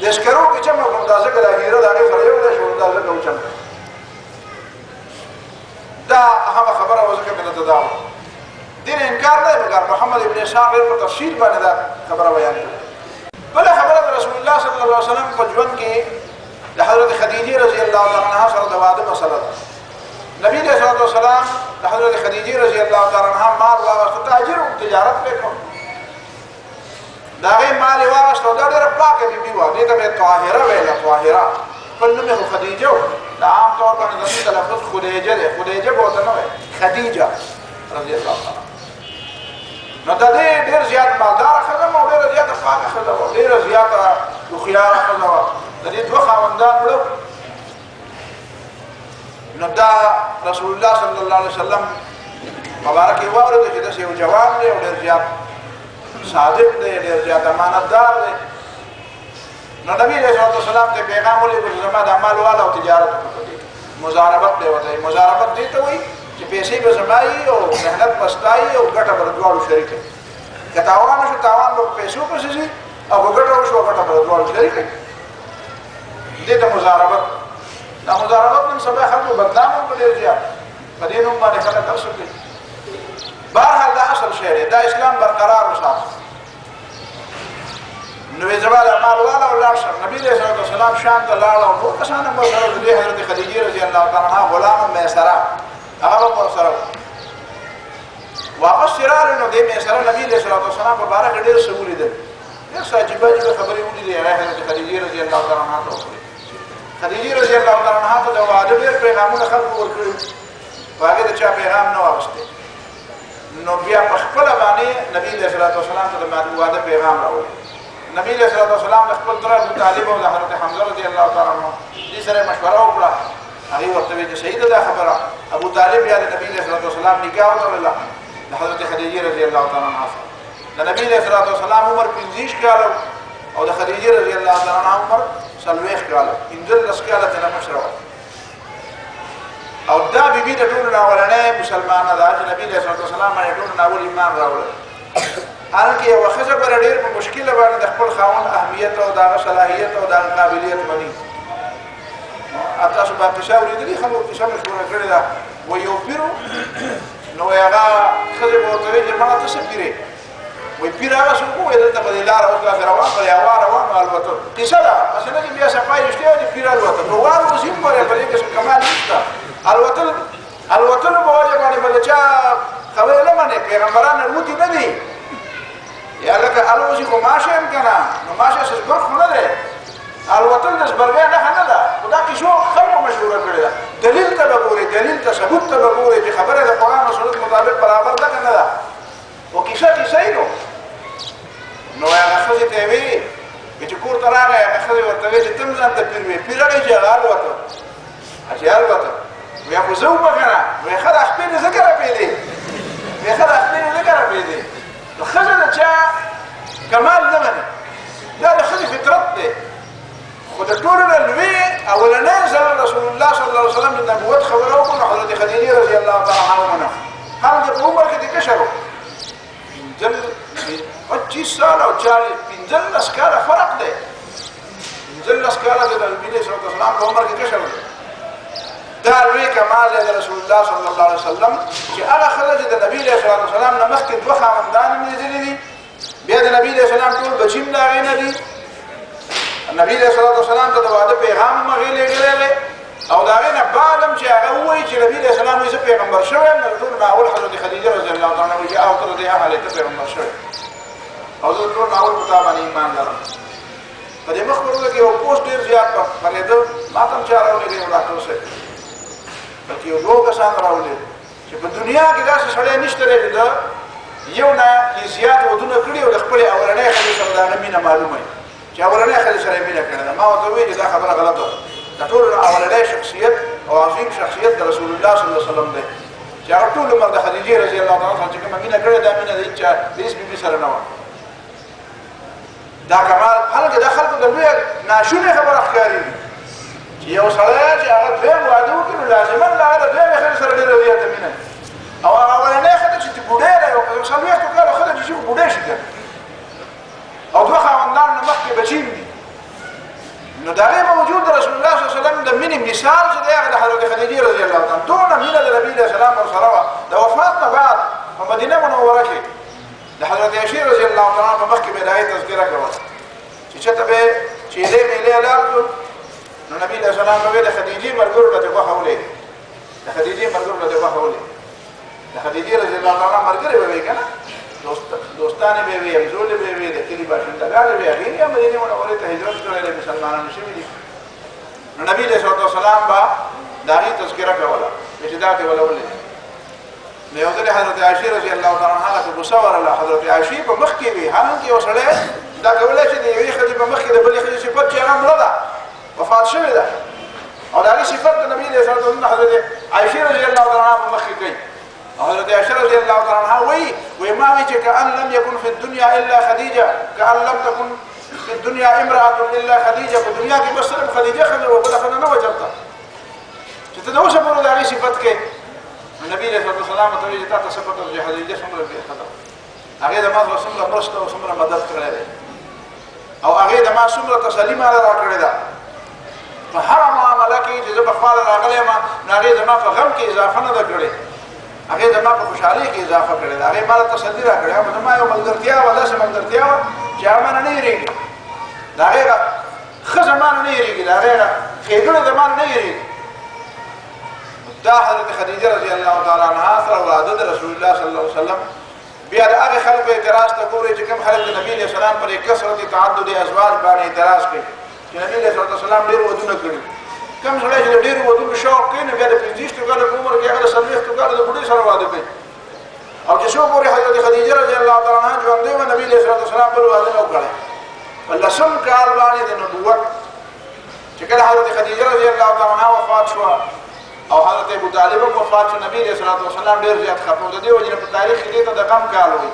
د سکرو کې چمک هم دا ځکه دا هیره د هغې سره یو دی شو دا ځکه وچمک دا اهمه خبره وه ځکه مې درته دا وه دې نه انکار نه دی پکار محمد ابن اسحاق ډېر په تفصیل باندې دا خبره بیان کړې بله خبره د رسول الله صلی الله علیه وسلم په ژوند کې د حضرت خدیجه رضی الله تعالی عنها سره د واده مسله ده. نبی علیہ الصلوۃ والسلام د حضرت خدیجه رضی الله تعالی عنها مال واغسته، تاجر او تجارت وکړ. دا غي مال واغسته دا ډېره پاکه بیبي و، دې ته طاهره ویله، طاهره. خپل نوم یې خدیجه و. دا عام طور باندې د دې تلفظ خدیجه ده، خدیجه به ورته نه وایي، خدیجه رضی الله تعالی. نو د دې ډېر زیات مالداره ښځه وه او ډېره زیاته پاکه ښځه وه، ډېره زیاته هوښیاره ښځه وه. د دې دوه خاوندان وړه. نو دا رسول الله صلی الله علیه وسلم مبارک یې واورېده چې داسې یو جوان دی او ډېر زیات صادق دی، ډېر زیات امانتدار دی. نو نبی علیه الصلوۃ والسلام ته پیغام ولېږه چې زما دا مال واله او تجارت وکړي. مضاربت دی ورته وایي. مضاربت دې ته وایي چې پیسې به زما وي او محنت به ستا وي او ګټه به د دواړو شریکه وي. که تاوان وشو تاوان به په پیسو پسې ځي او که ګټه وشوه ګټه به د دواړو شریکه وي. دې ته مضاربت. دا مضاربت نن سبا خلکو بدنام هم په ډېر زیات په دې نوم باندې خلک هر څه کوي. بهرحال دا اصل شی دی، دا اسلام برقرار وساته. نو یې زما دا مال واله او لاړ شم. نبي علیه الصلوۃ والسلام شام ته لاړ او نور کسان هم ورسره وو. د دې حضرت خدیجې رضی الله تعالی عنها غلام میسره هغه هم ورسره وو. واپس چې راغلو نو دې میسره نبي علیه الصلوۃ والسلام په باره کې ډېر څه ولیدل، ډېر څه عجیبه عجیبه خبرې ولیدې. هغه حضرت خدیجې رضی الله تعالی عنها ته وکړې. خدیجه رضی الله تعالی عنها ته د واده ډېر پیغامونه خلکو ورکړي، خو هغې د چا پیغام نه واخیستی. نو بیا په خپله باندې نبي علیه الصلوۃ والسلام ته د واده پیغام راوړی. نبی علیه الصلوۃ والسلام د خپل تره ابو طالب او د حضرت حمزه رضی الله تعالی عنه دې سره مشوره وکړه. هغې ورته ویل چې صحیح ده دا خبره. ابو طالب بیا د نبي علیه الصلوۃ والسلام نکاح وتړله د حضرت خدیجه رضی الله تعالی عنها سره. د نبي علیه الصلوۃ والسلام عمر 25 کاله او د خدیجه رضی الله تعالی عنها عمر 40 کاله، 15 کاله ترې مشره وه. او دا بیبي د ټولو نه اولنۍ مسلمانه ده چې نبي علیه الصلوۃ والسلام باندې ټولو نه اول ایمان راوړی. حالانکه یوه ښځه به ډېر په مشکله باندې د خپل خاوند اهمیت او د هغه صلاحیت او د هغه قابلیت مني. تاسو به قصه اورېدلي، خلکو قصه مشهوره کړې ده. و یو پیر نو هغه ښځې به ورته ویل چې مړه ته څه پیر یې؟ وایي پیر هغه څوک و وایي دلته به دې لاره اوس داسې روان کړې هوا روان نو الوتل. قصه ده، هسې نه چې بیا صفایي رښتیا وایي چې پیر الوتل. نو وار اوس هم ګورئ په دې کې څه کمال نشته. الوتلو په وجه باندې به د چا خبرې نه منې. پیغمبران الوتي نه دي. یا لکه الوزي خو ماشه یم که نه، نو ماشه سزګر خو نه دی. الوتل د زبرګۍ نښه نه ده، خو دا کیسو خلکو مشهوره کړې ده. دلیل ته به ګورې، دلیل ته ثبوت ته به ګورې چې خبره د قرآن او سنت مطابق برابر ده که نه ده. خو کیسه کیسه یې نو هغه ښځې ته یې ویلي چې کور ته راغی. هغه ښځې ورته ویل چې ته هم ځان ته پیر وې. پیر هغې چې هغه الوته چې الوته وی خو زه ومه که نه. وی ښه دا خپې دې ځکه رپېدې، وی ښه دا خپې دې ځکه رپېدې. نو ښځه د چا کمال نه مني، دا د ښځې فطرت دی. خو د ټولو نه لوی اولنی ځل رسول الله صلی الله علیه وسلم د نبوت خبره وکړو نو حضرت خدیجه رضی الله تعالی عنها ومنه. هغه په عمر کې د کشر و 25 سال او 15 کاله فرق دی. 15 کاله د نبي علیه الصلوۃ والسلام په عمر کې کشر دی. دا لوی کمال دی د رسول الله صلی الله علیه وسلم چې هغه ښځه چې د نبي علیه الصلوۃ والسلام نه مخکې دوه خاوندان یې لیدلي دي، بیا د نبي علیه السلام ټول بچي هم د هغې نه دي. نبي علیه الصلوۃ والسلام ته د واده پیغام هم هغې لېږلی دی او د هغې نه بعد هم چې هغه ووایي چې نبي علیه السلام وایي زه پیغمبر شوی یم، نو د ټولو نه اول حضرت خدیجه رضی الله تعالی عنها وایي چې او ته د دې اهل ته پیغمبر شوی او زه د ټولو نه اول په تا باندې ایمان لرم. په دې مخکې ورځو کې یو پوسټ ډېر زیات خپرېده، ما ته هم چا راولېږی یو ډاکټر صاحب، بلکې یو دوه کسان راولېږي چې په دنیا کې داسې سړی نشته دی چې د یو نه یې زیات ودونه کړي او د خپلې اولنۍ ښځې سره د هغه مینه معلومه وي چې اولنۍ ښځې سره یې مینه کړې ده. ما ورته وویل چې دا خبره غلطه ده. د ټولو نه اولنی شخصیت او عظیم شخصیت د رسول الله صلی الله علیه وسلم دی چې هغه ټول عمر د خدیجې رضی الله تعالی عنها چې کومه مینه کړې دا مینه د هېچا د هېڅ بیبي سره نه وه. دا کمال هلکه دا خلکو د لویه ناشونې خبره ښکارېږي چې یو سړی چې هغه دویم واده وکړي نو لازما د هغه د دویمې ښځې سره ډېره زیاته مینه او هغه اولنۍ ښځه چې بوډۍ دی او 40 کاله ښځه چې شي خو بوډۍ شي که او دوه خاوندانو نه مخکې بچي هم دي. نو د هغې باوجود د رسول الله صلی الله علیه وسلم د مینې مثال چې دی هغه د حضرت خدیجې رضی الله تعالی دونه مینه د نبي علیه السلام ورسره وه. د وفات نه بعد په مدینه منوره کې د حضرت عایشې رضی الله تعالی عنها په مخکې به د هغې تذکره کوله چې چېرته به یې چیلې میلې حلال کړو نو نبی علیہ السلام په د خدیجه مرګور ته وحولې د خدیجه مرګور ته وحولې د خدیجه رضی الله عنها مرګره وی کنه دوستانه به وی امزول به وی د کلی باشندگان به هغه مدینه منوره ته هجرت کړل مسلمانانو شوی دي نو نبی علیہ السلام با داغي تذکرہ کوله اجداد ولولې نو یو ځل حضرت عائشہ رضی الله تعالی عنها ته مصور الله حضرت عائشہ په مخ کې وی حالانکه وسړی دا کوله چې یوې خدي په مخ کې د بلې خدي صفات چې هغه مړه ده وفات شوې ده او دا صفات د نبی علیہ السلام حضرت عائشہ رضی الله تعالی عنها په مخ کې کوي حضرت عائشہ رضی الله تعالی عنها وی ما وی چې کأن لم يكن في الدنيا الا خديجه كأن لم تكن في الدنيا امرأة الا خديجه په دنیا کې بس صرف خدیجه خدای او بل خدای نه وجبته چې ته نو شپه دا صفات کې نبی علیہ السلام ته وی چې تاسو صفات د خدیجه څومره کې خدای هغه د ما څومره مرسته او څومره مدد کړی او هغه د ما څومره تسلیم را کړی دا په هر معاملې کې چې په خپل راغلی ما هغه د ما په غم کې اضافه نه کړی هغه د ما په خوشحالي کې اضافه کړی دا هغه مال تسلی را کړی او ما یو ملګرتیا ولا سم ملګرتیا چې امانه نه یریږي دا هغه خزمان نه یریږي دا هغه خېګړه د مان نه یریږي دا حضرت خدیجه رضی الله تعالی عنها سره وعده رسول الله صلی الله علیه وسلم بیا د هغه خلکو اعتراض ته ګوري چې کوم خلک د نبی علیہ السلام پر کثرت تعدد ازواج باندې اعتراض کوي چې نبی علیہ السلام ډیر ودونه کړی کوم سره چې ډیر ودونه شوق کوي نو بیا د 50 کاله عمر کې هغه 70 کاله د بډای سره واده کوي او چې شو پورې حضرت خدیجه رضی الله تعالی عنها ژوند دی نبی علیہ السلام پر واده نو کړی ولسم کال باندې د نبوت چې کله حضرت خدیجه رضی الله تعالی عنها وفات شو او حضرت ابو طالب وفات شو نبی علیہ السلام ډیر زیات خپه د دې وجه په تاریخ کې ته د غم کال وي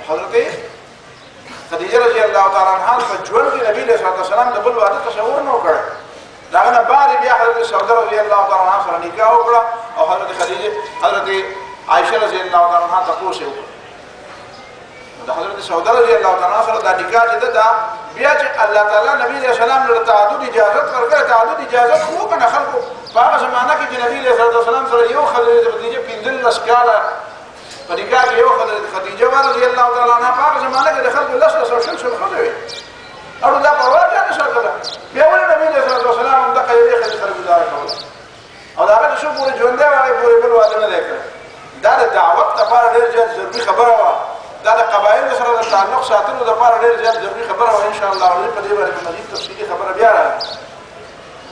حضرت خدیجه رضی الله تعالی عنها په ژوند کې نبی علیہ السلام د بل واده تصور نه وکړ دا نه بعد بیا حضرت سوده رضی الله تعالی عنها سره نکاح وکړه او حضرت عائشہ رضی الله تعالی عنها تاسو وکړه د حضرت سوده رضی الله تعالی عنها سره د نکاح چې دا بیا چې الله تعالی نبی علیہ السلام له تعدد اجازه ورکړه تعدد اجازه خو کنه خلکو په هغه زمانہ کې چې نبی علیہ السلام سره یو خدیجه پیندل لسکاله په نکاح کې یو خدیجه رضی الله تعالی عنها په هغه زمانہ کې د خلکو لس شل خدای او دا په واقع نه شاته بیا ول نبی علیہ السلام د قیدې خدای سره گزاره کوله او دا هغه شو پورې ژوند دی هغه پورې بل واده نه وکړ دا د دعوت لپاره ډېر ضروري خبره وه دا د قبایل سره د تعلق ساتلو لپاره ډېر زیات ضروري خبره وه ان شاء الله په دې باندې مزید تفصیلي خبره بیا راځي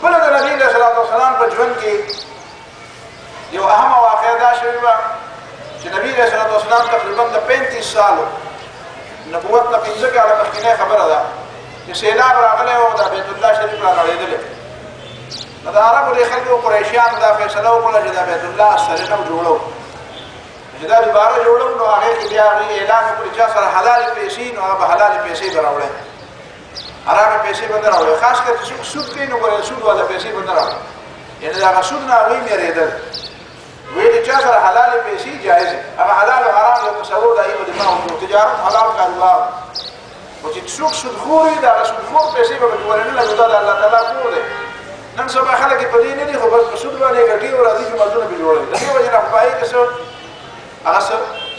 بل د نبی علیہ السلام په ژوند کې یو اهم واقعه دا شوې وه چې نبی علیہ السلام تقریبا د 35 سالو نبوت نه 15 کاله مخکې خبره ده چې سیلاب راغلی او د بیت الله شریف را نړېدلی نو د عربو د خلکو قریشیانو دا فیصله وکړه چې د بیت الله سرنه جوړو چې دا دوباره جوړو نو هغه کې بیا اعلان وکړي چې سره حلال پیسې نو هغه حلال پیسې براوړي حرام پیسې به راوړي خاص کر چې سود کوي نو ګورې سود والا پیسې به راوړي یعنی دا سود نه وی میریدل وی چې سره حلال پیسې جایز هغه حلال او حرام یو تصور دی په دماغ کې تجارت حلال کاروبار او چې څوک سود خوري دا سود خور پیسې به ورنه لګو دا الله تعالی کور دی نن سبا خلک په دې نه دي خو بس سود باندې ګټي او راځي چې مزونه به جوړوي دا یو جنا پای کې څه هغه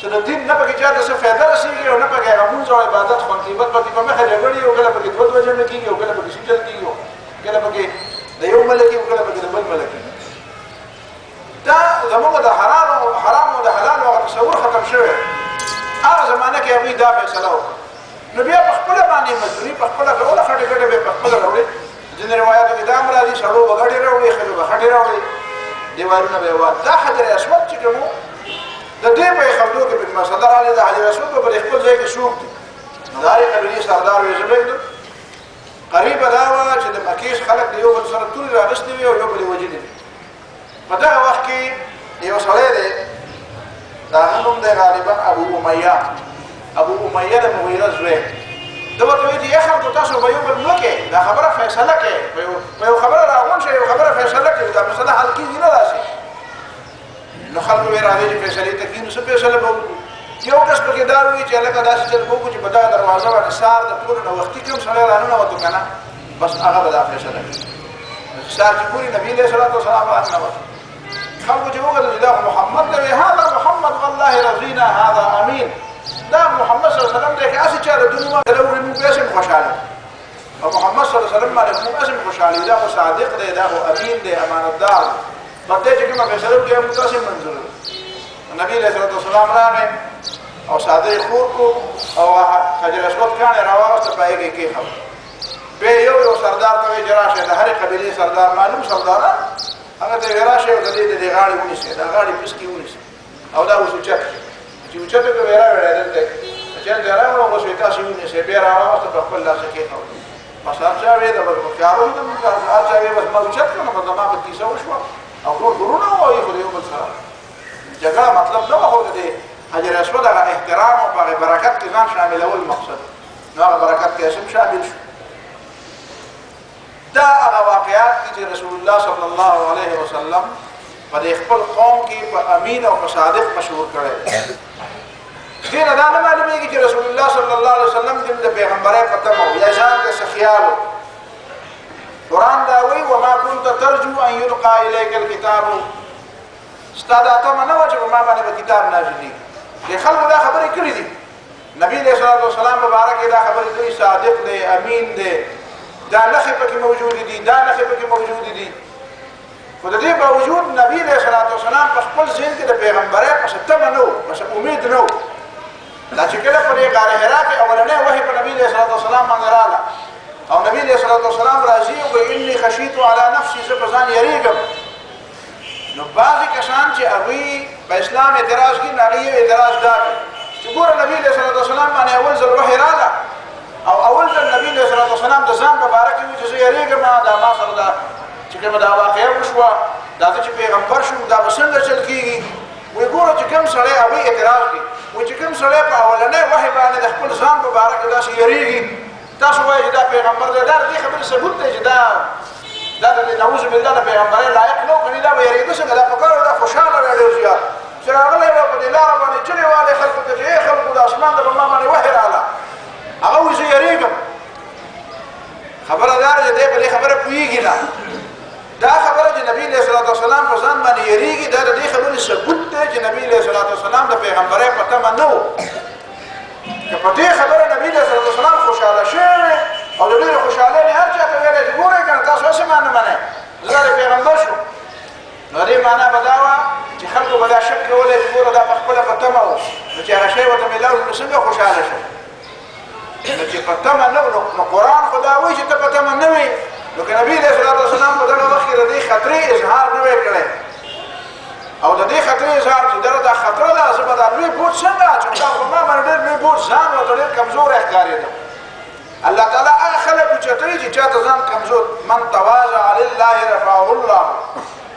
څه د دین نه پکې چاته څه فائدہ رسیږي او نه پکې غمون او عبادت خو قیمت پکې په مخه جوړي او کله پکې دوه وجه نه کیږي او کله پکې سجل کیږي کله پکې د یو ملکی او کله پکې د بل ملکی دا زموږ د حرام او د حلال او تصور ختم شوی هغه زمانه کې هغه دا فیصله وکړه نو بیا په خپل باندې مزدوري په خپل غوړه خټه خټه به په خپل راوړي ځینې روایتو کې دا مرادي سړو بغړې راوړي خلک بغړې راوړي دیوالونه به وای دا حجر اسود چې کوم د دې په خلکو کې په مسله راځي د حجر اسود په خپل ځای کې شوق دي مداري قبلي سردار وي زبېد قریب دا و چې د مکیش خلک د یو بل سره ټول راغستې وي او یو بل وجدي په دا وخت کې یو سړی دی دا نوم دی غالبا ابو امیہ د مغیره زوی دا ورته وایي چې خلکو تاسو به یو بل ملکه دا خبره فیصله کوي په یو خبره راغون شي یو خبره فیصله کوي دا مسله حل کیږي نه راشي نو خلکو یې راځي چې فیصله تکي نو څه فیصله به یو کس پکې دا وایي چې لکه داسې چل کوو چې په دا دروازه باندې سار د ټول نو وختي کوم سړی رانه وته کنه بس هغه به دا فیصله کوي سار چې پوری نبی له صلوات والسلام باندې خلکو چې وګورل دا محمد دی هذا محمد والله رضینا هذا امین دا محمد صلی الله علیه وسلم دغه اسی چې د دنیا له ورې مو پیسې خوشاله او محمد صلی الله علیه وسلم باندې موږ اسم خوشالي دا صادق دی دا امین دی امانتدار بده چې کومه فیصله کوي متصل منظور نبی علیہ السلام راغی او ساده خور کو او حجر اسود کانه راوسته پایږي کې خو به یو سردار ته جراشه د هر قبیله سردار معلوم سردار هغه ته جراشه او د دې غاړي ونیسه دا غاړي پسکی ونیسه او دا وسوچت چې وچته په ورا ورا دلته چې دا راو او وسوي تاسو ونیسه به راوسته په خپل لاس کې خو مثلا چا وې دا په کارو د موږ چا وې بس موچت کنه په دماغ کې کیسه وشو او ټول ګورونه وایي خو یو بل سره جګړه مطلب نه هو د حجر اسود هغه احترام او هغه برکت کې ځان شاملول مقصد نو هغه برکت کې اسم شامل شو دا هغه واقعات چې رسول الله صلی الله علیه وسلم په خپل قوم کې په امین او په صادق مشهور کړي دین دا نه معلومیږي چې رسول الله صلی الله علیه وسلم د پیغمبري ختم او یا ځان د سخیالو قرآن دا وی وما كنت ترجو ان يلقى اليك الكتاب استاداته منو چې ما باندې کتاب نازل دي د خلکو دا خبرې کړې دي نبی علیہ الصلوۃ والسلام مبارک دا خبرې کوي صادق دی امین دی دا لخي پکې موجود دي دا لخي پکې موجود دي خو د دې باوجود نبی علیہ الصلوۃ والسلام په خپل ذهن کې د پیغمبري په ستمه نو په امید نو دا چې کله په غار حرا کې اولنې وحي په نبی علیہ الصلوۃ والسلام باندې رااله او نبی علیہ الصلوۃ والسلام راضي او اني خشيت على نفسي سبزان يريغم نو بعضی کسان چې هغه په اسلام اعتراض کوي نړۍ اعتراض کوي چې ګور نبی علیہ الصلوۃ والسلام باندې اول ځل وحی رااله او اول ځل نبی علیہ الصلوۃ والسلام د ځان مبارک وي چې یریګم دا ما سره دا چې کومه دا واقعه وشوه دا چې پیغمبر شو دا بسنګ چل کیږي وی ګور چې کوم سره هغه اعتراض کوي و چې کوم سره په اولنې وحی باندې د خپل ځان مبارک دا چې یریږي تاسو وایي دا پیغمبر دا دې خبره ثبوت دی چې دا نعوذ بالله د پیغمبري لایق نو کني دا ویریږي څنګه دا فکر دا خوشاله راډیو زیات چې راغلی په دې لار باندې چلي والے خلکو ته چې خلکو د اسمان د الله باندې وحی رااله هغه وځي یریږم خبردار دې په دې خبره پويږي نه دا خبره چې نبی علیہ الصلوۃ والسلام په ځان باندې یریږي دا د دې خبرې ثبوت دی چې نبی علیہ الصلوۃ والسلام د پیغمبري پته منو که په دې خبره نبی علیہ الصلوۃ والسلام خوشاله شوی او د ډېر خوشاله نه هر چا ته ویل چې ګورئ کنه تاسو څه معنی منئ زه د پیغمبر شو نو دې معنا بداوه چې خلکو به دا شک کولای چې ګوره دا په خپله په تمه و نو چې هغه شی ورته میلاو نو څنګه خوشاله شو نو چې په تمه نه نو قرآن خو دا وایي چې ته په تمه نه وې نو که نبي علیه الصلاة والسلام په دغه وخت کې د دې خطرې اظهار نه وی کړی او د دې خطرې اظهار چې دغه دا خطره ده زه به دا لوی بوج څنګه اچوم دا خو ما باندې ډېر لوی بوج ځان ورته ډېر کمزوری ښکارېده الله تعالی هغه خلک اوچتوي چې چاته ځان کمزور من تواضع لله رفعه الله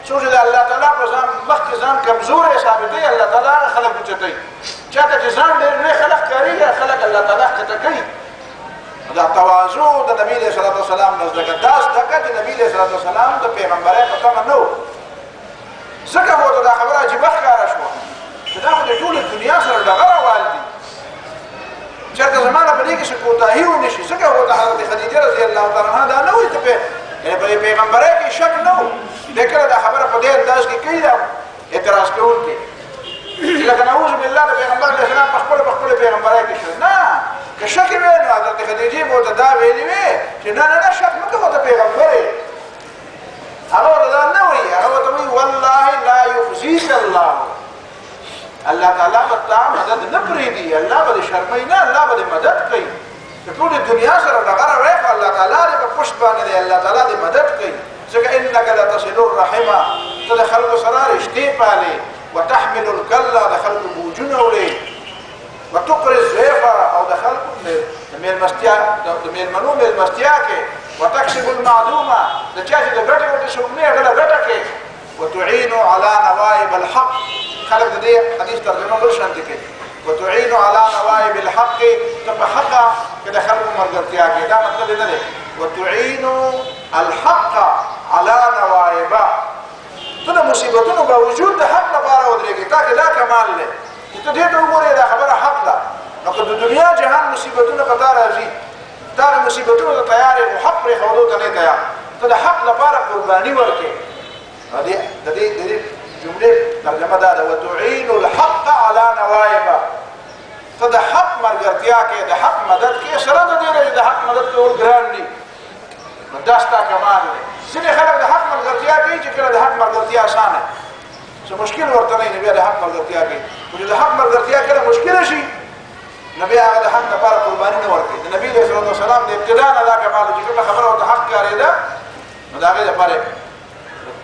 څوک چې د الله تعالی په ځان مخکې ځان کمزوری ثابتوي الله تعالی هغه خلک اوچتوي چاته چې ځان ډېر لوی خلک ښکارېږي خلک الله تعالی ښکته کوي دا تواضع د نبی علیہ الصلوۃ والسلام نزدګه دا ځکه چې نبی علیہ الصلوۃ والسلام د پیغمبرۍ په تمه نه و ځکه ورته دا خبره عجیبه ښکاره شوه چې دا خو د ټولې دنیا سره ډغره روان دي چېرته زمانه په دې کې څه کوتاهي ونه شي ځکه ورته حضرت خدیجه رضی الله تعالی عنها دا نه وایي ته یعنې په پیغمبرۍ کې شک نه و دی کله دا خبره په دې انداز کې کوي دا اعتراض کوونکی چې لکه نعوذ بالله د پیغمبر علیه السلام په خپله پیغمبرۍ کې شوی نه که شک وی نو حضرت خدیجه به ورته دا ویلي وي چې نه شک مه کوه ته پیغمبر یې هغه ورته دا نه وایي هغه ورته وایي والله لا یخزیک الله الله تعالی به تا مدد نه پرېږدي الله به دې شرموي نه الله به دې مدد کوي د ټولې دنیا سره ډغره وایي خو الله تعالی دې په پشت باندې دی الله تعالی دې مدد کوي ځکه انک لتصل الرحمه ته د خلکو سره رشتې پالې وتحمل الکله د خلکو بوجونه وړې وتقري الضيف او دخل مېلمنو مېلمستیا کې وتكسب المعدومه د چا چې د ګټې وټې شوګنې هغه ګټه کې وتعين على نوائب الحق خلق د دې حدیث ترجمه بل شان دي کې وتعين على نوائب الحق تبحق کده خلق مرګتیا کې دا مطلب نه دی وتعين الحق على نوائب ته مصیبتونو باوجود د حق لپاره ودرېږي تاکي دا کمال دی ته دې ته وګورې دا خبره حق ده نو که د دنیا جهان مصیبتونه په تا راځي تا د مصیبتونو ته تیار یې خو حق پرېښودو ته نه تیار ته د حق لپاره قرباني ورکړې د دې جملې ترجمه دا ده وتعين الحق على نوائبه ته د حق ملګرتیا کې د حق مدد کې سره د دې د حق مدد کول ګران دي دا ستا کمال دی ځینې خلک د حق ملګرتیا کوي چې کله د حق ملګرتیا اسانه څه مشکل ورته نه بیا د حق ملګرتیا کوي خو چې د حق ملګرتیا کله مشکله شي نو بیا هغه د حق لپاره قرباني نه ورکوي د نبي علیه الصلوة والسلام د ابتدا نه دا کمال چې کومه خبره ورته حق ښکارېده نو د هغې لپاره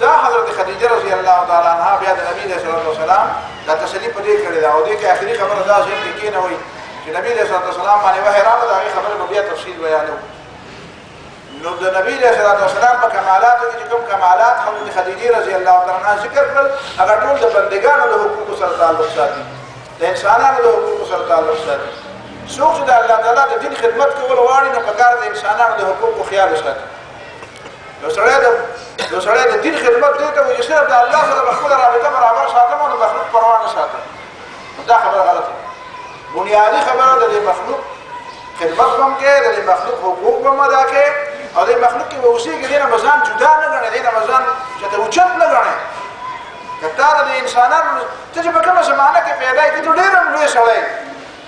دا حضرت خدیجه رضی الله تعالی عنها بیا د نبی علیه الصلوة والسلام دا تسلي په دې کړې ده او دې کې آخري خبره دا ذهن کې کېنوئ چې نبی علیه الصلوة والسلام باندې وحی راغله د هغې خبرې به بیا تفصیل بیانوو نو د نبی علیه الصلوة والسلام په کمالاتو کې چې کوم کمالات حضرت خدیجه رضی الله تعالی عنها ذکر کړل هغه ټول د بندګانو د حقوقو سره تعلق ساتي د انسانانو د حقوقو سره تعلق ساتي څوک چې د الله تعالی د دین خدمت کول غواړي نو پکار د انسانانو د حقوقو خیال وساتي یو سړی د دین خدمت دی ته وایي چې صرف د الله سره به خپله رابطه برابر ساتم او د مخلوق پروا نه ساتم دا خبره غلطه بنیادي خبره د دې مخلوق خدمت به هم کوې د دې مخلوق حقوق به هم ادا کوې او د مخلوق کې به اوسېږي دې نه به ځان جدا نه ګڼې دې نه به ځان چې ته اوچت نه ګڼې که تا د انسانانو ته چې په کومه زمانه کې پیدا یې ته ډېر هم لوی سړی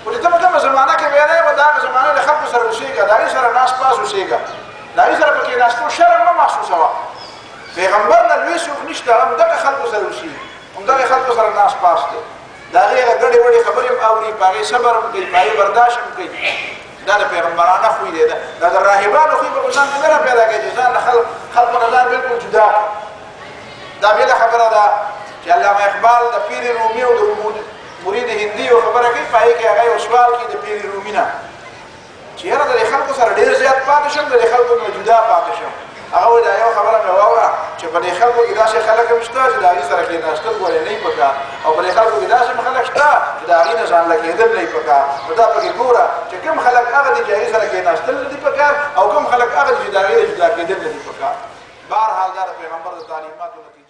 خو چې ته په کومه زمانه کې پیدا یې به د هغه زمانې د خلکو سره اوسېږه د هغې سره ناست پاس اوسېږه د هغې سره په کېناستو شرم مه محسوسوه پیغمبر نه لوی څوک نشته همدغه خلکو سره اوسېږي همدغه خلکو سره ناست پاس دی د هغې هغه ګډې وډې خبرې هم اوري په هغې صبر هم کوي په هغې برداشت هم کوي دا د پیغمبرانه خوی دی دا د راهبانو خوی به په ځان کې نه پیدا کوي چې ځان د خلکو نه ځان بلکل جدا دا بېله خبره ده چې علامه اقبال د پیر رومي او د مرید هندي یو خبره کوي په هغې کې هغه یو سوال کوي د پیر رومي نه چې یاره د دې خلکو سره ډېر زیات پاتې شم د دې خلکو نه جدا پاتې شم هغه وایي دا یو خبره مې واوره چې په دې خلکو کې داسې خلک هم شته چې د هغې سره کېناستل ګورې نه یې پکار او په دې خلکو کې داسې خلک شته چې د هغې نه ځان له کېدل نه یې پکار نو دا پکې ګوره چې کوم خلک هغه دي چې هغې سره کېناستل نه دي پکار او کوم خلک هغه دي چې د هغې نه جدا کېدل نه دي پکار بهرحال دا د پیغمبر د تعلیماتو نتیجه